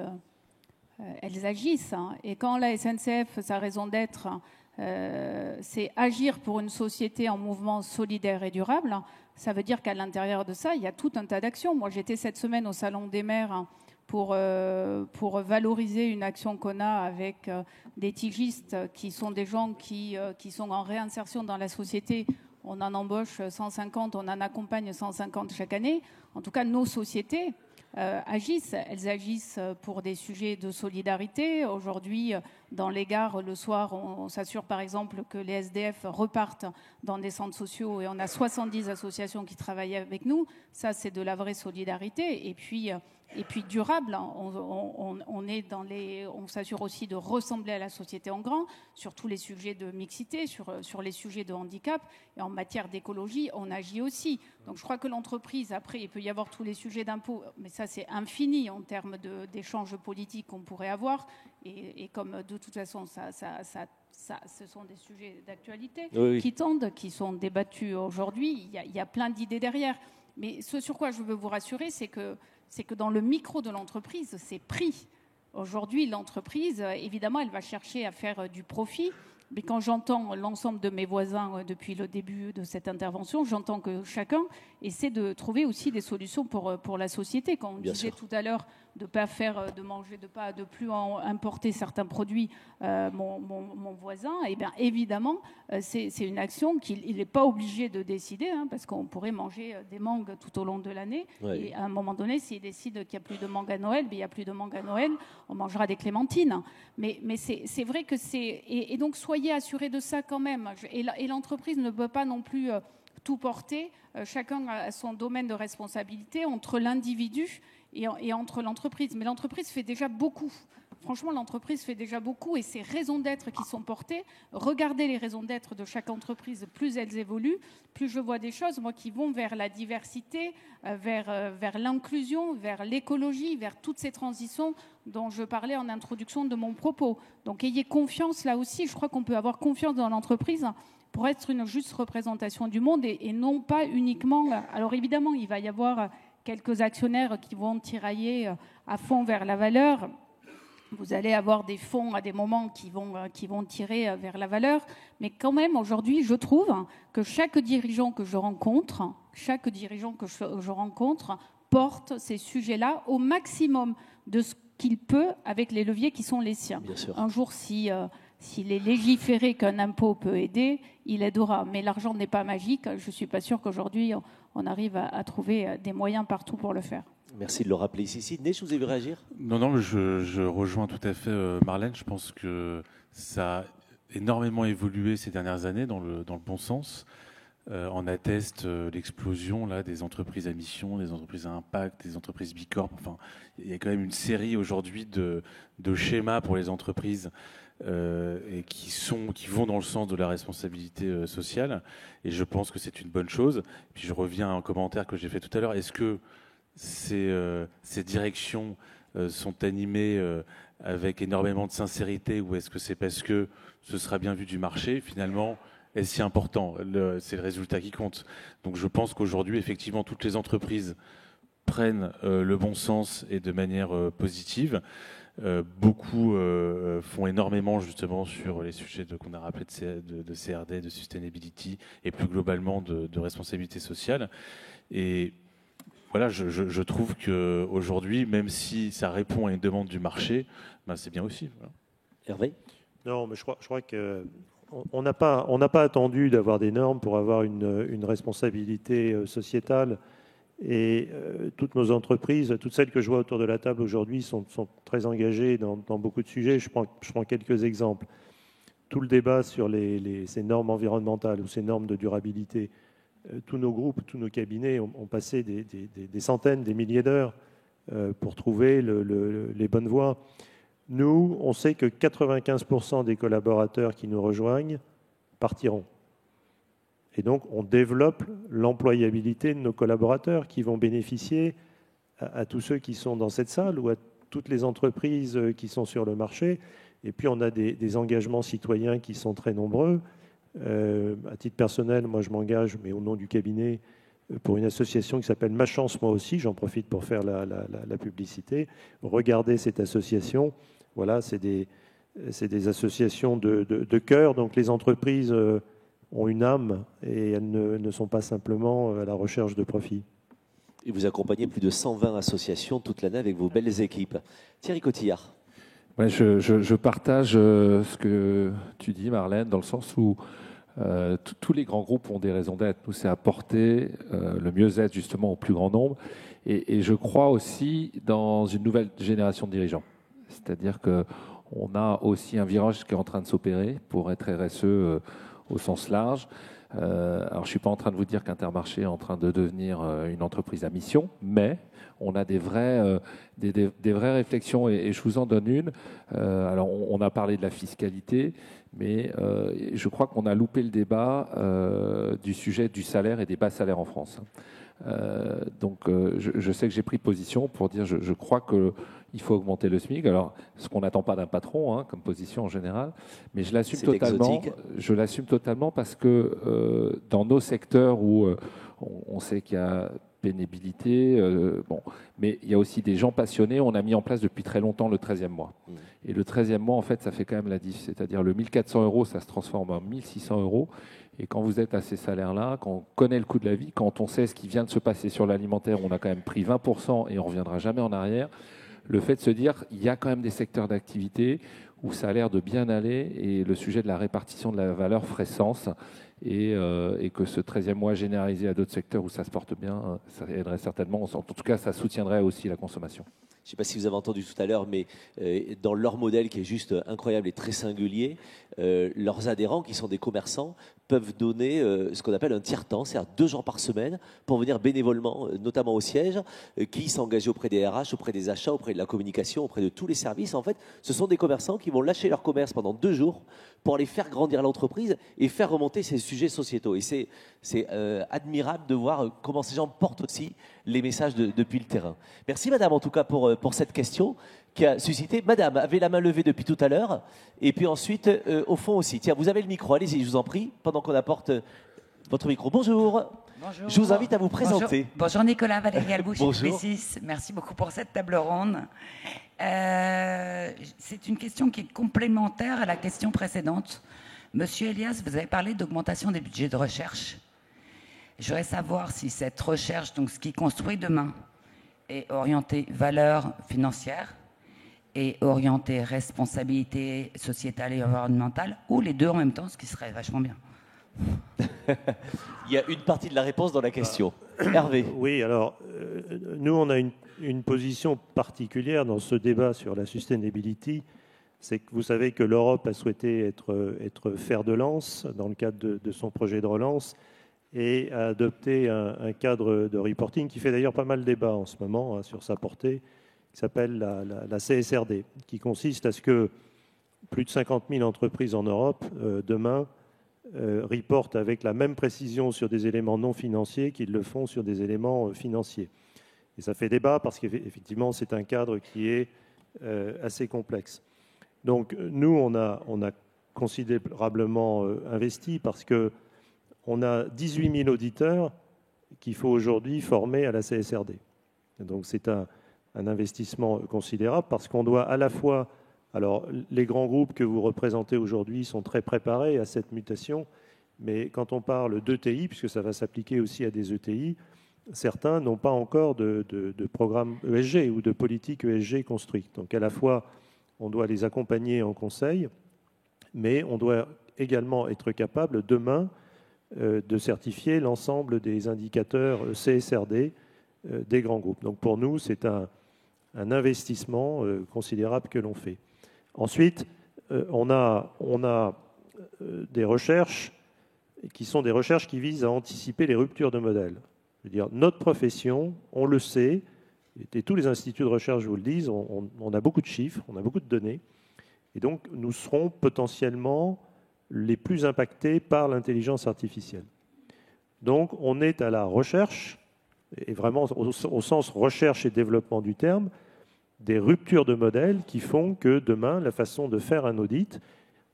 elles agissent, hein, et quand la SNCF, sa raison d'être, c'est agir pour une société en mouvement solidaire et durable, ça veut dire qu'à l'intérieur de ça, il y a tout un tas d'actions. Moi, j'étais cette semaine au Salon des maires pour valoriser une action qu'on a avec des tigistes qui sont des gens qui sont en réinsertion dans la société. On en embauche 150, on en accompagne 150 chaque année. En tout cas, nos sociétés agissent. Elles agissent pour des sujets de solidarité. Aujourd'hui, dans les gares, le soir, on s'assure par exemple que les SDF repartent dans des centres sociaux et on a 70 associations qui travaillent avec nous. Ça, c'est de la vraie solidarité. Et puis durable, on s'assure aussi de ressembler à la société en grand sur tous les sujets de mixité, sur les sujets de handicap. Et en matière d'écologie, on agit aussi. Donc je crois que l'entreprise, après, il peut y avoir tous les sujets d'impôts, mais ça c'est infini en termes d'échanges politiques qu'on pourrait avoir. Et comme de toute façon, ce sont des sujets d'actualité qui tendent, qui sont débattus aujourd'hui. Il y a plein d'idées derrière. Mais ce sur quoi je veux vous rassurer, c'est que dans le micro de l'entreprise, c'est pris. Aujourd'hui, l'entreprise, évidemment, elle va chercher à faire du profit. Mais quand j'entends l'ensemble de mes voisins depuis le début de cette intervention, j'entends que chacun essaie de trouver aussi des solutions pour la société. Quand on disait tout à l'heure de pas faire, de manger, de plus importer certains produits, mon voisin, eh bien évidemment, c'est une action qu'il n'est pas obligé de décider, hein, parce qu'on pourrait manger des mangues tout au long de l'année. Ouais. Et à un moment donné, s'il décide qu'il n'y a plus de mangue à Noël, il n'y a plus de mangue à Noël, on mangera des clémentines. Mais c'est vrai que c'est... Et donc, soyez assurés de ça quand même. Et l'entreprise ne peut pas non plus tout porter. Chacun a son domaine de responsabilité entre l'individu et entre l'entreprise. Mais l'entreprise fait déjà beaucoup. Franchement, l'entreprise fait déjà beaucoup et ces raisons d'être qui sont portées, regardez les raisons d'être de chaque entreprise, plus elles évoluent, plus je vois des choses, moi, qui vont vers la diversité, vers l'inclusion, vers l'écologie, vers toutes ces transitions dont je parlais en introduction de mon propos. Donc, ayez confiance là aussi. Je crois qu'on peut avoir confiance dans l'entreprise pour être une juste représentation du monde et non pas uniquement... Alors, évidemment, il va y avoir quelques actionnaires qui vont tirailler à fond vers la valeur. Vous allez avoir des fonds à des moments qui vont tirer vers la valeur. Mais quand même, aujourd'hui, je trouve que chaque dirigeant que je rencontre porte ces sujets-là au maximum de ce qu'il peut avec les leviers qui sont les siens. Bien sûr. Un jour, s'il est légiféré qu'un impôt peut aider, il aidera. Mais l'argent n'est pas magique. Je ne suis pas sûre qu'aujourd'hui, on arrive à trouver des moyens partout pour le faire. Merci de le rappeler ici. Sidney, je vous ai vu réagir. Non, je rejoins tout à fait Marlène. Je pense que ça a énormément évolué ces dernières années dans le bon sens. On atteste l'explosion là, des entreprises à mission, des entreprises à impact, des entreprises bicorp. Enfin, il y a quand même une série aujourd'hui de schémas pour les entreprises et qui vont dans le sens de la responsabilité sociale. Et je pense que c'est une bonne chose. Puis je reviens à un commentaire que j'ai fait tout à l'heure. Est-ce que ces directions sont animées avec énormément de sincérité ou est-ce que c'est parce que ce sera bien vu du marché? Finalement, est-ce si important? C'est le résultat qui compte. Donc je pense qu'aujourd'hui, effectivement, toutes les entreprises prennent le bon sens et de manière positive. Beaucoup font énormément justement sur les sujets qu'on a rappelés de CRD, de sustainability et plus globalement de responsabilité sociale. Et voilà, je trouve qu'aujourd'hui, même si ça répond à une demande du marché, ben c'est bien aussi. Voilà. Hervé ? Non, mais je crois qu'on n'a pas attendu d'avoir des normes pour avoir une responsabilité sociétale. Et toutes nos entreprises, toutes celles que je vois autour de la table aujourd'hui sont très engagées dans beaucoup de sujets. Je prends quelques exemples. Tout le débat sur ces normes environnementales ou ces normes de durabilité. Tous nos groupes, tous nos cabinets ont passé des centaines, des milliers d'heures pour trouver les bonnes voies. Nous, on sait que 95% des collaborateurs qui nous rejoignent partiront. Et donc, on développe l'employabilité de nos collaborateurs qui vont bénéficier à tous ceux qui sont dans cette salle ou à toutes les entreprises qui sont sur le marché. Et puis, on a des engagements citoyens qui sont très nombreux. À titre personnel, moi, je m'engage, mais au nom du cabinet, pour une association qui s'appelle Ma Chance, moi aussi. J'en profite pour faire la publicité. Regardez cette association. Voilà, c'est des associations de cœur. Donc, les entreprises ont une âme et elles ne sont pas simplement à la recherche de profit. Et vous accompagnez plus de 120 associations toute l'année avec vos belles équipes. Thierry Cotillard. Ouais, je partage ce que tu dis, Marlène, dans le sens où tous les grands groupes ont des raisons d'être. Nous, c'est apporter le mieux-être justement au plus grand nombre. Et je crois aussi dans une nouvelle génération de dirigeants. C'est-à-dire qu'on a aussi un virage qui est en train de s'opérer pour être RSE au sens large. Alors, je ne suis pas en train de vous dire qu'Intermarché est en train de devenir une entreprise à mission, mais on a des vraies réflexions et je vous en donne une. Alors, on a parlé de la fiscalité, mais je crois qu'on a loupé le débat du sujet du salaire et des bas salaires en France. Donc, je sais que j'ai pris position pour dire je crois qu'il faut augmenter le SMIC. Alors, ce qu'on n'attend pas d'un patron, hein, comme position en général, mais je l'assume totalement. Exotique. Je l'assume totalement parce que dans nos secteurs où on sait qu'il y a pénibilité, mais il y a aussi des gens passionnés. On a mis en place depuis très longtemps le 13e mois. Et le 13e mois, en fait, ça fait quand même la diff. C'est-à-dire le 1 400 €, ça se transforme en 1 600 €. Et quand vous êtes à ces salaires-là, quand on connaît le coût de la vie, quand on sait ce qui vient de se passer sur l'alimentaire, on a quand même pris 20% et on ne reviendra jamais en arrière, le fait de se dire il y a quand même des secteurs d'activité où ça a l'air de bien aller et le sujet de la répartition de la valeur ferait sens et que ce 13e mois généralisé à d'autres secteurs où ça se porte bien, ça aiderait certainement. En tout cas, ça soutiendrait aussi la consommation. Je ne sais pas si vous avez entendu tout à l'heure, mais dans leur modèle qui est juste incroyable et très singulier, leurs adhérents, qui sont des commerçants, peuvent donner ce qu'on appelle un tiers-temps, c'est-à-dire 2 jours par semaine, pour venir bénévolement, notamment au siège, qui s'engagent auprès des RH, auprès des achats, auprès de la communication, auprès de tous les services. En fait, ce sont des commerçants qui vont lâcher leur commerce pendant 2 jours pour aller faire grandir l'entreprise et faire remonter ces sujets sociétaux. Et c'est admirable de voir comment ces gens portent aussi les messages depuis le terrain. Merci Madame en tout cas pour cette question qui a suscité. Madame avait la main levée depuis tout à l'heure et puis ensuite au fond aussi. Tiens, vous avez le micro, allez-y, je vous en prie, pendant qu'on apporte votre micro. Bonjour. Bonjour. Je vous invite à vous présenter. Bonjour Nicolas, Valérie Albouch, Bonjour. B6. Merci beaucoup pour cette table ronde. C'est une question qui est complémentaire à la question précédente. Monsieur Elias, vous avez parlé d'augmentation des budgets de recherche. Je voudrais savoir si cette recherche, donc ce qui construit demain, est orienté valeur financière et orienté responsabilité sociétale et environnementale, ou les deux en même temps, ce qui serait vachement bien. Il y a une partie de la réponse dans la question. Hervé. Oui, alors, nous, on a une position particulière dans ce débat sur la sustainability. C'est que vous savez que l'Europe a souhaité être fer de lance dans le cadre de son projet de relance et a adopté un cadre de reporting qui fait d'ailleurs pas mal débat en ce moment sur sa portée, qui s'appelle la CSRD, qui consiste à ce que plus de 50 000 entreprises en Europe, demain, reportent avec la même précision sur des éléments non financiers qu'ils le font sur des éléments financiers. Et ça fait débat parce qu'effectivement, c'est un cadre qui est assez complexe. Donc, nous, on a considérablement investi parce que on a 18 000 auditeurs qu'il faut aujourd'hui former à la CSRD. Et donc, c'est un investissement considérable parce qu'on doit à la fois... Alors, les grands groupes que vous représentez aujourd'hui sont très préparés à cette mutation, mais quand on parle d'ETI, puisque ça va s'appliquer aussi à des ETI, certains n'ont pas encore de programme ESG ou de politique ESG construite. Donc, à la fois, on doit les accompagner en conseil, mais on doit également être capable, demain, de certifier l'ensemble des indicateurs CSRD des grands groupes. Donc, pour nous, c'est un investissement considérable que l'on fait. Ensuite, on a des recherches qui sont des recherches qui visent à anticiper les ruptures de modèles. Je veux dire, notre profession, on le sait, Et tous les instituts de recherche vous le disent, on a beaucoup de chiffres, on a beaucoup de données. Et donc, nous serons potentiellement les plus impactés par l'intelligence artificielle. Donc, on est à la recherche, et vraiment au sens recherche et développement du terme, des ruptures de modèles qui font que demain, la façon de faire un audit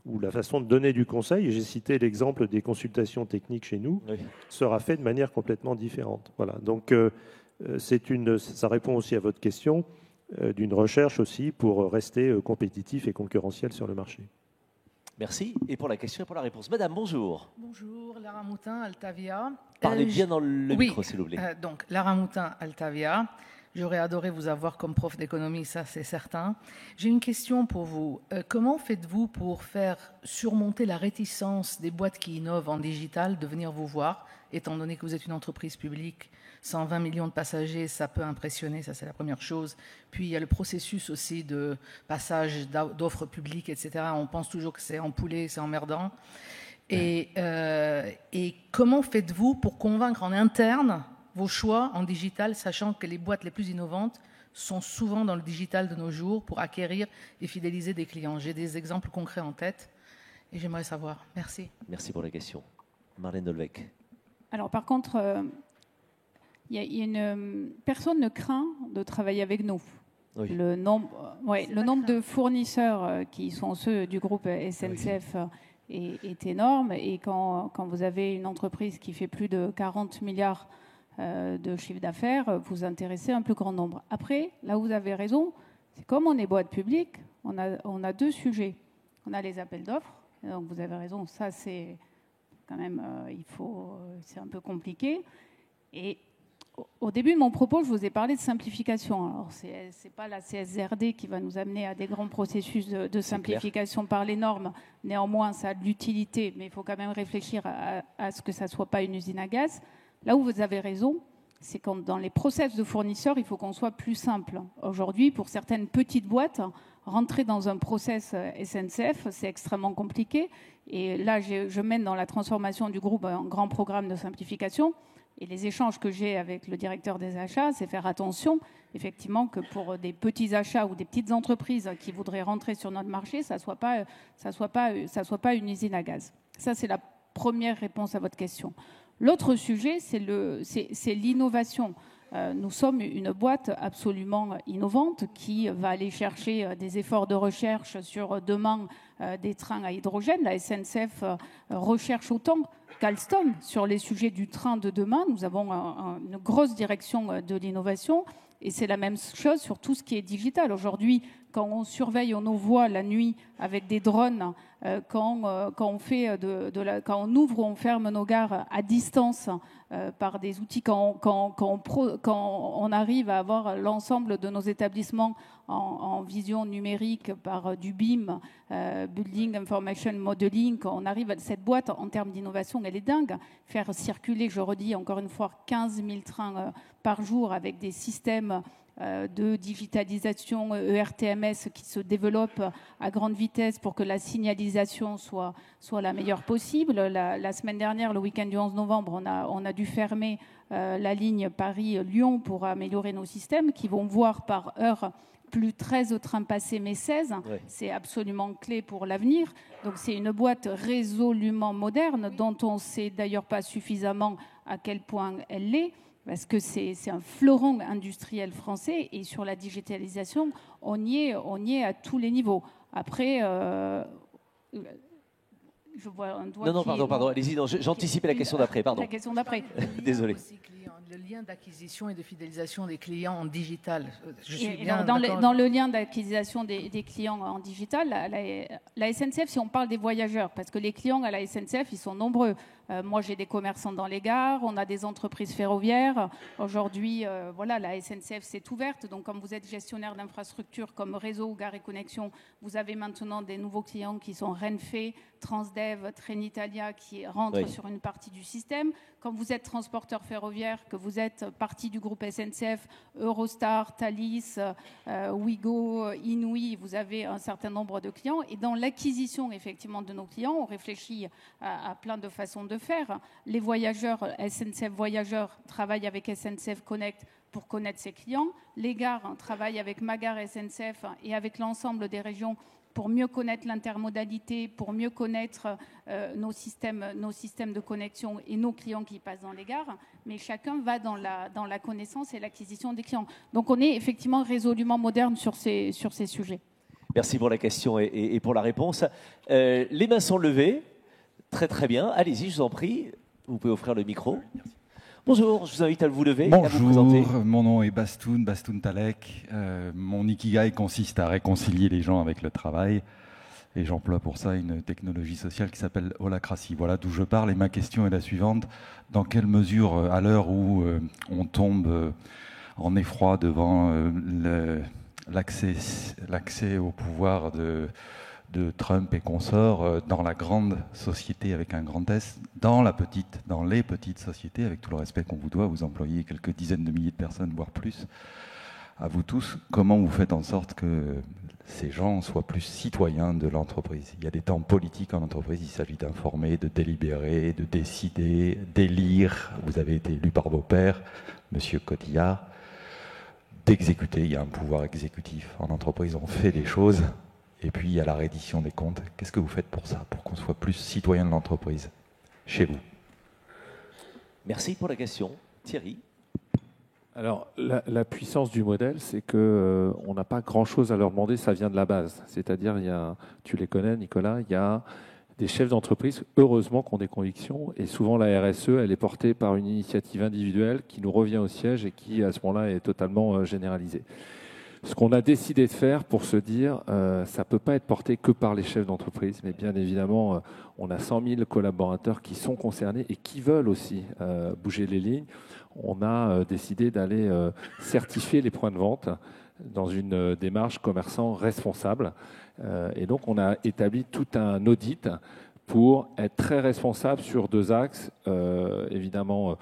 ou la façon de donner du conseil, et j'ai cité l'exemple des consultations techniques chez nous, oui, sera fait de manière complètement différente. Voilà. Donc, ça répond aussi à votre question d'une recherche aussi pour rester compétitif et concurrentiel sur le marché. Merci. Et pour la question et pour la réponse. Madame, bonjour. Bonjour, Lara Moutin, Altavia. Parlez bien dans le micro, s'il vous plaît. Donc, Lara Moutin, Altavia. J'aurais adoré vous avoir comme prof d'économie, ça c'est certain. J'ai une question pour vous. Comment faites-vous pour faire surmonter la réticence des boîtes qui innovent en digital de venir vous voir, étant donné que vous êtes une entreprise publique, 120 millions de passagers, ça peut impressionner, ça c'est la première chose. Puis il y a le processus aussi de passage d'offres publiques, etc. On pense toujours que c'est empoulé, c'est emmerdant. Et comment faites-vous pour convaincre en interne vos choix en digital, sachant que les boîtes les plus innovantes sont souvent dans le digital de nos jours pour acquérir et fidéliser des clients? J'ai des exemples concrets en tête et j'aimerais savoir. Merci. Merci pour la question. Marlène Dolbeck. Alors par contre, personne ne craint de travailler avec nous. Oui. Le nombre de fournisseurs qui sont ceux du groupe SNCF est énorme, et quand vous avez une entreprise qui fait plus de 40 milliards de chiffre d'affaires, vous intéressez un plus grand nombre. Après, là où vous avez raison, c'est comme on est boîte publique, on a deux sujets. On a les appels d'offres, donc vous avez raison, ça c'est quand même, c'est un peu compliqué. Et au début de mon propos, je vous ai parlé de simplification. Alors, c'est pas la CSRD qui va nous amener à des grands processus de simplification par les normes. Néanmoins, ça a de l'utilité, mais il faut quand même réfléchir à ce que ça soit pas une usine à gaz. Là où vous avez raison, c'est quand dans les process de fournisseurs, il faut qu'on soit plus simple. Aujourd'hui, pour certaines petites boîtes, rentrer dans un process SNCF, c'est extrêmement compliqué. Et là, je mène dans la transformation du groupe un grand programme de simplification. Et les échanges que j'ai avec le directeur des achats, c'est faire attention, effectivement, que pour des petits achats ou des petites entreprises qui voudraient rentrer sur notre marché, ça soit pas une usine à gaz. Ça, c'est la première réponse à votre question. L'autre sujet, c'est l'innovation. Nous sommes une boîte absolument innovante qui va aller chercher des efforts de recherche sur demain des trains à hydrogène. La SNCF recherche autant qu'Alstom sur les sujets du train de demain. Nous avons une grosse direction de l'innovation, et c'est la même chose sur tout ce qui est digital. Aujourd'hui, quand on surveille nos voies la nuit avec des drones, quand on ouvre ou on ferme nos gares à distance par des outils, quand on arrive à avoir l'ensemble de nos établissements en vision numérique par du BIM, Building Information Modeling, quand on arrive à cette boîte en termes d'innovation, elle est dingue. Faire circuler, je redis encore une fois, 15 000 trains par jour avec des systèmes de digitalisation ERTMS qui se développent à grande vitesse pour que la signalisation soit la meilleure possible. La semaine dernière, le week-end du 11 novembre, on a dû fermer la ligne Paris-Lyon pour améliorer nos systèmes qui vont voir par heure plus 13 trains passés, mais 16. Ouais. C'est absolument clé pour l'avenir. Donc c'est une boîte résolument moderne dont on ne sait d'ailleurs pas suffisamment à quel point elle l'est, parce que c'est un fleuron industriel français, et sur la digitalisation, on y est à tous les niveaux. Après, je vois un doigt. Non, pardon, allez-y, j'anticipais la question d'après, pardon. La question d'après. Désolé. Le lien d'acquisition et de fidélisation des clients en digital. Dans le lien d'acquisition des clients en digital, la SNCF, si on parle des voyageurs, parce que les clients à la SNCF, ils sont nombreux. Moi, j'ai des commerçants dans les gares, on a des entreprises ferroviaires. Aujourd'hui, la SNCF s'est ouverte. Donc, comme vous êtes gestionnaire d'infrastructures comme Réseau, Gare et Connexion, vous avez maintenant des nouveaux clients qui sont Renfe, Transdev, Trenitalia, qui rentrent sur une partie du système. Quand vous êtes transporteur ferroviaire, que vous êtes partie du groupe SNCF, Eurostar, Thalys, Ouigo, Inouï, vous avez un certain nombre de clients. Et dans l'acquisition, effectivement, de nos clients, on réfléchit à plein de façons de faire. Les voyageurs, SNCF Voyageurs travaillent avec SNCF Connect pour connaître ses clients. Les gares travaillent avec Magar SNCF et avec l'ensemble des régions pour mieux connaître l'intermodalité, pour mieux connaître nos systèmes de connexion et nos clients qui passent dans les gares, mais chacun va dans la connaissance et l'acquisition des clients. Donc on est effectivement résolument moderne sur ces sujets. Merci pour la question et pour la réponse. Les mains sont levées. Très très bien. Allez-y, je vous en prie. Vous pouvez offrir le micro. Bonjour, je vous invite à vous lever. Bonjour, à vous présenter. Mon nom est Bastoun Talek. Mon ikigai consiste à réconcilier les gens avec le travail et j'emploie pour ça une technologie sociale qui s'appelle holacratie. Voilà d'où je parle et ma question est la suivante. Dans quelle mesure, à l'heure où on tombe en effroi devant l'accès au pouvoir de Trump et consorts dans la grande société avec un grand S, dans les petites sociétés, avec tout le respect qu'on vous doit, vous employez quelques dizaines de milliers de personnes, voire plus, à vous tous, comment vous faites en sorte que ces gens soient plus citoyens de l'entreprise? Il y a des temps politiques en entreprise, il s'agit d'informer, de délibérer, de décider, d'élire, vous avez été élu par vos pairs, Monsieur Cotillard, d'exécuter, il y a un pouvoir exécutif en entreprise, on fait des choses. Et puis, il y a la reddition des comptes. Qu'est-ce que vous faites pour ça, pour qu'on soit plus citoyen de l'entreprise, chez vous? Merci pour la question. Thierry? Alors, la puissance du modèle, c'est qu'on n'a pas grand-chose à leur demander, ça vient de la base. C'est-à-dire, tu les connais, Nicolas, il y a des chefs d'entreprise, heureusement, qui ont des convictions. Et souvent, la RSE, elle est portée par une initiative individuelle qui nous revient au siège et qui, à ce moment-là, est totalement généralisée. Ce qu'on a décidé de faire pour se dire, ça ne peut pas être porté que par les chefs d'entreprise, mais bien évidemment, on a 100 000 collaborateurs qui sont concernés et qui veulent aussi bouger les lignes. On a décidé d'aller certifier les points de vente dans une démarche commerçant responsable. Et donc, on a établi tout un audit pour être très responsable sur 2 axes. Évidemment,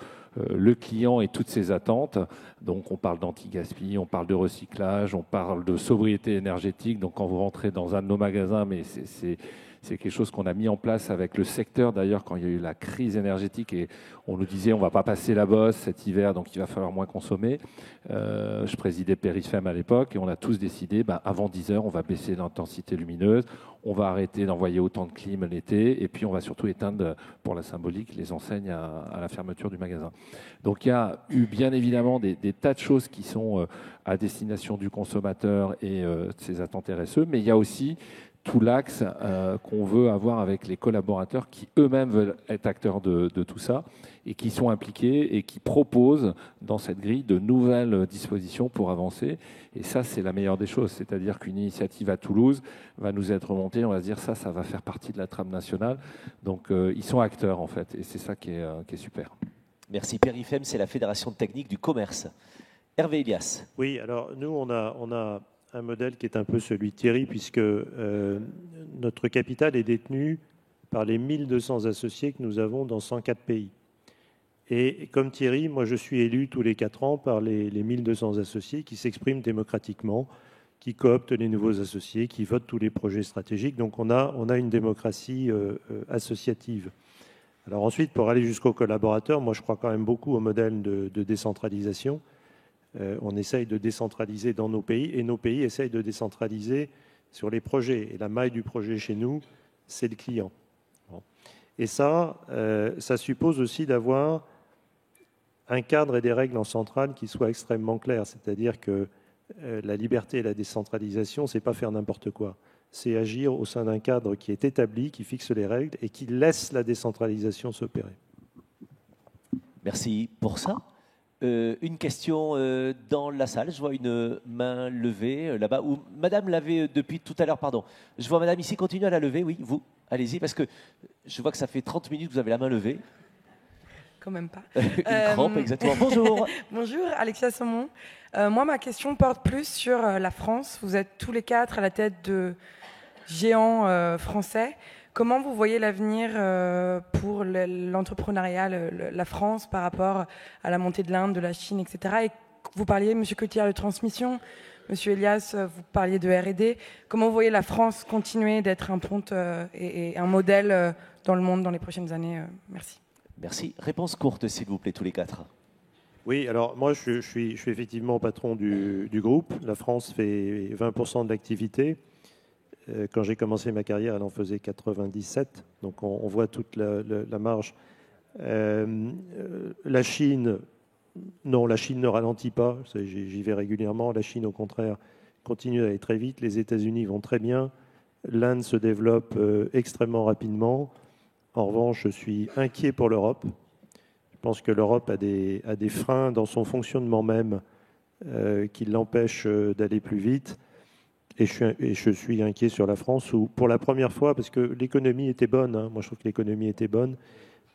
le client et toutes ses attentes. Donc on parle d'anti-gaspi, on parle de recyclage, on parle de sobriété énergétique. Donc quand vous rentrez dans un de nos magasins, mais c'est quelque chose qu'on a mis en place avec le secteur d'ailleurs quand il y a eu la crise énergétique et on nous disait on ne va pas passer la bosse cet hiver donc il va falloir moins consommer. Je présidais Périfem à l'époque et on a tous décidé avant 10 heures on va baisser l'intensité lumineuse, on va arrêter d'envoyer autant de clim l'été et puis on va surtout éteindre pour la symbolique les enseignes à la fermeture du magasin. Donc il y a eu bien évidemment des tas de choses qui sont à destination du consommateur et de ses attentes RSE, mais il y a aussi tout l'axe qu'on veut avoir avec les collaborateurs qui eux-mêmes veulent être acteurs de tout ça et qui sont impliqués et qui proposent dans cette grille de nouvelles dispositions pour avancer. Et ça, c'est la meilleure des choses. C'est-à-dire qu'une initiative à Toulouse va nous être remontée, on va se dire ça va faire partie de la trame nationale. Donc ils sont acteurs en fait et c'est ça qui est super. Merci. Périfem, c'est la Fédération technique du commerce. Hervé Elias. Oui, alors nous, on a un modèle qui est un peu celui de Thierry, puisque notre capital est détenu par les 1200 associés que nous avons dans 104 pays. Et comme Thierry, moi je suis élu tous les 4 ans par les 1200 associés qui s'expriment démocratiquement, qui cooptent les nouveaux associés, qui votent tous les projets stratégiques. Donc on a une démocratie associative. Alors ensuite, pour aller jusqu'aux collaborateurs, moi je crois quand même beaucoup au modèle de décentralisation. On essaye de décentraliser dans nos pays et nos pays essayent de décentraliser sur les projets. Et la maille du projet chez nous, c'est le client. Bon. Et ça suppose aussi d'avoir un cadre et des règles en centrale qui soient extrêmement clairs. C'est-à-dire que la liberté et la décentralisation, c'est pas faire n'importe quoi. C'est agir au sein d'un cadre qui est établi, qui fixe les règles et qui laisse la décentralisation s'opérer. Merci pour ça. Une question dans la salle. Je vois une main levée là-bas. Ou Madame l'avait depuis tout à l'heure, pardon. Je vois Madame ici, continuez à la lever. Oui, vous, allez-y, parce que je vois que ça fait 30 minutes que vous avez la main levée. Quand même pas. Une crampe, exactement. Bonjour. Bonjour, Alexia Saumon. Moi, ma question porte plus sur la France. Vous êtes tous les 4 à la tête de géants français. Comment vous voyez l'avenir pour l'entrepreneuriat, la France, par rapport à la montée de l'Inde, de la Chine, etc. Et vous parliez, M. Cotillard, de transmission. M. Elias, vous parliez de R&D. Comment vous voyez la France continuer d'être un pont et un modèle dans le monde dans les prochaines années? Merci. Merci. Réponse courte, s'il vous plaît, tous les 4. Oui, alors moi je suis effectivement patron du groupe. La France fait 20% de l'activité. Quand j'ai commencé ma carrière, elle en faisait 97. Donc on voit toute la marge. La Chine, non, la Chine ne ralentit pas. J'y vais régulièrement. La Chine, au contraire, continue d'aller très vite. Les États-Unis vont très bien. L'Inde se développe extrêmement rapidement. En revanche, je suis inquiet pour l'Europe. Je pense que l'Europe a des freins dans son fonctionnement même qui l'empêchent d'aller plus vite. Et je suis inquiet sur la France où, pour la première fois, parce que l'économie était bonne, hein, moi je trouve que l'économie était bonne,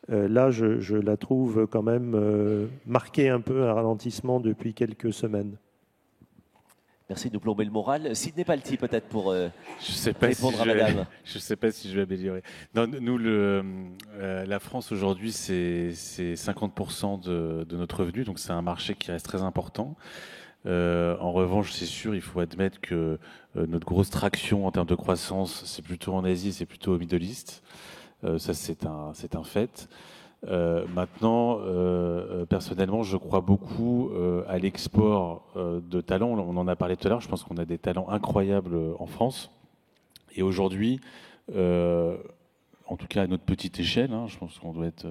là je la trouve quand même marquée un peu un ralentissement depuis quelques semaines. Merci de nous plomber le moral. Sidney Palti, peut-être, pour répondre à madame. Je ne sais pas si je vais améliorer. Non, nous, la France aujourd'hui, c'est 50% de notre revenu, donc c'est un marché qui reste très important. En revanche, c'est sûr, il faut admettre que notre grosse traction en termes de croissance, c'est plutôt en Asie, c'est plutôt au Middle East. Ça, c'est un fait. Maintenant, personnellement, je crois beaucoup à l'export de talents. On en a parlé tout à l'heure. Je pense qu'on a des talents incroyables en France. Et aujourd'hui, en tout cas à notre petite échelle, hein, je pense qu'on doit être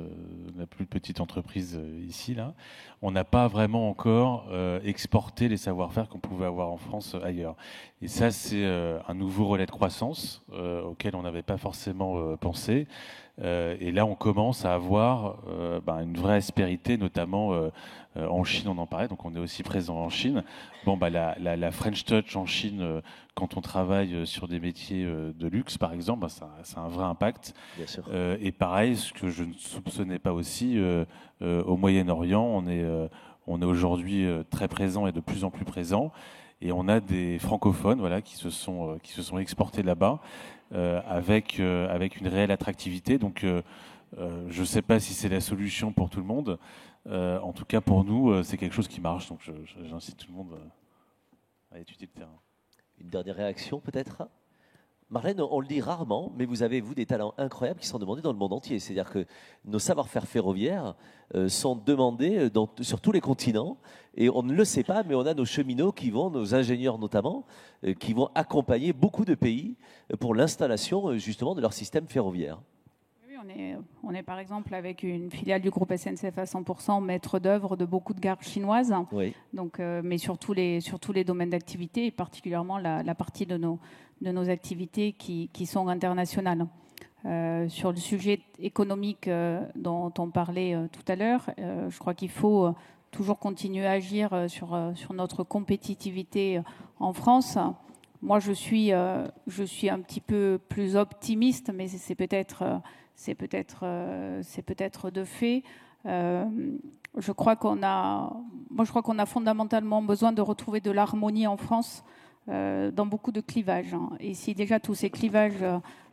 la plus petite entreprise ici, là, on n'a pas vraiment encore exporté les savoir-faire qu'on pouvait avoir en France ailleurs. Et ça, c'est un nouveau relais de croissance auquel on n'avait pas forcément pensé. Et là, on commence à avoir une vraie aspérité, notamment en Chine, on en parlait, donc on est aussi présent en Chine. Bon, la French Touch en Chine, quand on travaille sur des métiers de luxe, par exemple, ça a un vrai impact. Bien sûr. Et pareil, ce que je ne soupçonnais pas aussi, au Moyen-Orient, on est aujourd'hui très présent et de plus en plus présent. Et on a des francophones, voilà, qui se sont exportés là-bas avec une réelle attractivité. Donc, je ne sais pas si c'est la solution pour tout le monde. En tout cas, pour nous, c'est quelque chose qui marche. Donc, j'incite tout le monde à étudier le terrain. Une dernière réaction, peut-être ? Marlène, on le dit rarement, mais vous avez, vous, des talents incroyables qui sont demandés dans le monde entier. C'est-à-dire que nos savoir-faire ferroviaires sont demandés sur tous les continents. Et on ne le sait pas, mais on a nos cheminots nos ingénieurs notamment, qui vont accompagner beaucoup de pays pour l'installation justement de leur système ferroviaire. Oui, on est par exemple avec une filiale du groupe SNCF à 100% maître d'œuvre de beaucoup de gares chinoises. Oui. Donc, mais sur tous les domaines d'activité, et particulièrement la partie de nos activités qui sont internationales. Sur le sujet économique dont on parlait tout à l'heure, je crois qu'il faut toujours continuer à agir sur notre compétitivité en France. Moi, je suis un petit peu plus optimiste, mais c'est peut-être de fait. Je crois qu'on a fondamentalement besoin de retrouver de l'harmonie en France dans beaucoup de clivages. Et si déjà tous ces clivages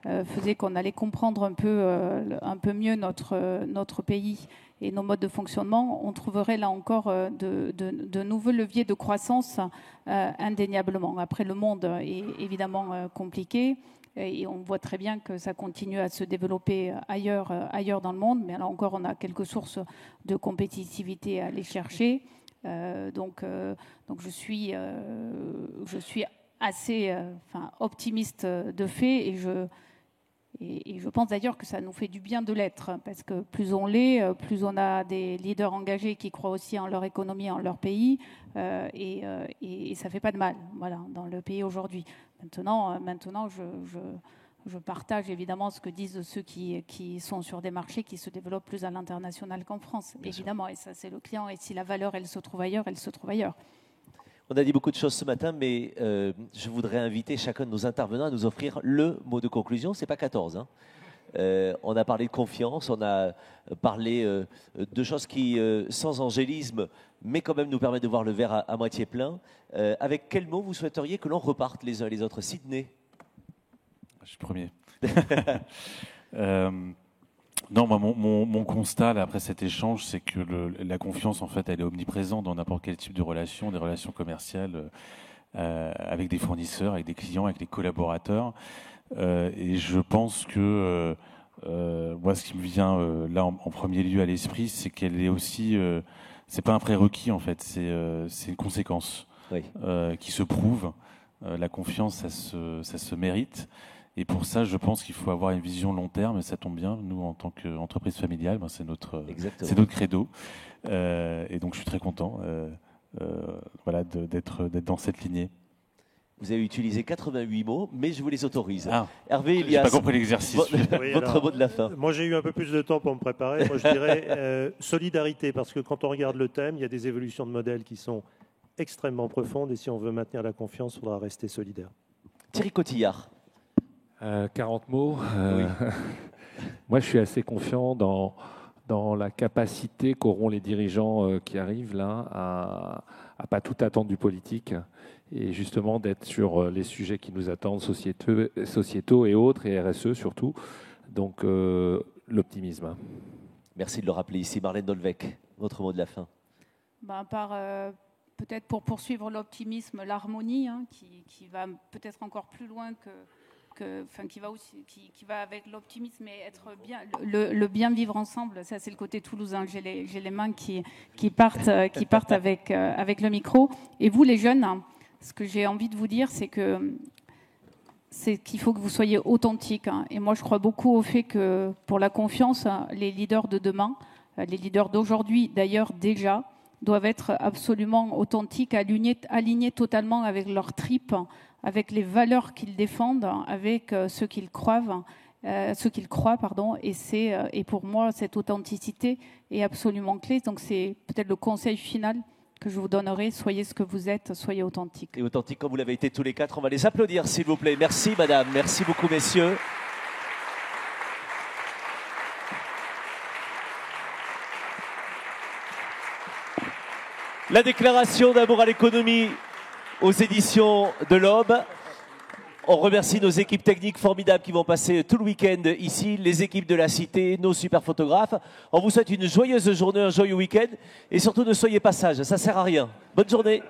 faisaient qu'on allait comprendre un peu mieux notre pays et nos modes de fonctionnement, on trouverait là encore de nouveaux leviers de croissance indéniablement. Après, le monde est évidemment compliqué. Et on voit très bien que ça continue à se développer ailleurs dans le monde. Mais là encore, on a quelques sources de compétitivité à aller chercher. Donc je suis assez optimiste de fait. Et je pense d'ailleurs que ça nous fait du bien de l'être. Parce que plus on l'est, plus on a des leaders engagés qui croient aussi en leur économie, en leur pays. Et ça ne fait pas de mal, voilà, dans le pays aujourd'hui. Maintenant, je partage évidemment ce que disent ceux qui sont sur des marchés qui se développent plus à l'international qu'en France. Bien évidemment, sûr. Et ça, c'est le client. Et si la valeur, elle se trouve ailleurs, elle se trouve ailleurs. On a dit beaucoup de choses ce matin, mais je voudrais inviter chacun de nos intervenants à nous offrir le mot de conclusion. Ce n'est pas 14. Hein. On a parlé de confiance, on a parlé de choses qui, sans angélisme, mais quand même nous permettent de voir le verre à moitié plein. Avec quel mot vous souhaiteriez que l'on reparte les uns et les autres ? Sidney ? Je suis premier. Non, moi, mon constat là, après cet échange, c'est que la confiance, en fait, elle est omniprésente dans n'importe quel type de relation, des relations commerciales avec des fournisseurs, avec des clients, avec des collaborateurs. Et je pense que moi, ce qui me vient là en premier lieu à l'esprit, c'est qu'elle est aussi c'est pas un prérequis en fait, c'est une conséquence qui se prouve. La confiance, ça se mérite. Et pour ça, je pense qu'il faut avoir une vision long terme, et ça tombe bien. Nous, en tant qu'entreprise familiale, c'est notre credo. Et donc, je suis très content d'être dans cette lignée. Vous avez utilisé 88 mots, mais je vous les autorise. Hervé, Elias, j'ai pas compris l'exercice. Votre mot de la fin. Moi, j'ai eu un peu plus de temps pour me préparer. Moi, je dirais solidarité, parce que quand on regarde le thème, il y a des évolutions de modèles qui sont extrêmement profondes, et si on veut maintenir la confiance, il faudra rester solidaire. Thierry Cotillard. 40 mots. Moi, je suis assez confiant dans la capacité qu'auront les dirigeants qui arrivent là à pas tout attendre du politique et justement d'être sur les sujets qui nous attendent, sociétaux et autres, et RSE surtout. Donc, l'optimisme. Merci de le rappeler ici. Marlène Dolvec, votre mot de la fin. Peut-être pour poursuivre l'optimisme, l'harmonie, qui va peut-être encore plus loin qui va avec l'optimisme et être bien, le bien vivre ensemble. Ça, c'est le côté toulousain. J'ai les mains qui partent avec le micro. Et vous, les jeunes, ce que j'ai envie de vous dire, c'est qu'il faut que vous soyez authentiques. Et moi, je crois beaucoup au fait que pour la confiance, les leaders de demain, les leaders d'aujourd'hui, d'ailleurs déjà, doivent être absolument authentiques, alignés totalement avec leurs tripes, avec les valeurs qu'ils défendent, avec ce qu'ils croient, et pour moi, cette authenticité est absolument clé. Donc c'est peut-être le conseil final que je vous donnerai, soyez ce que vous êtes, soyez authentique. Et authentique comme vous l'avez été tous les quatre, on va les applaudir s'il vous plaît. Merci madame, merci beaucoup messieurs. La déclaration d'amour à l'économie aux éditions de l'Aube. On remercie nos équipes techniques formidables qui vont passer tout le week-end ici, les équipes de la Cité, nos super photographes. On vous souhaite une joyeuse journée, un joyeux week-end et surtout ne soyez pas sages, ça sert à rien. Bonne journée.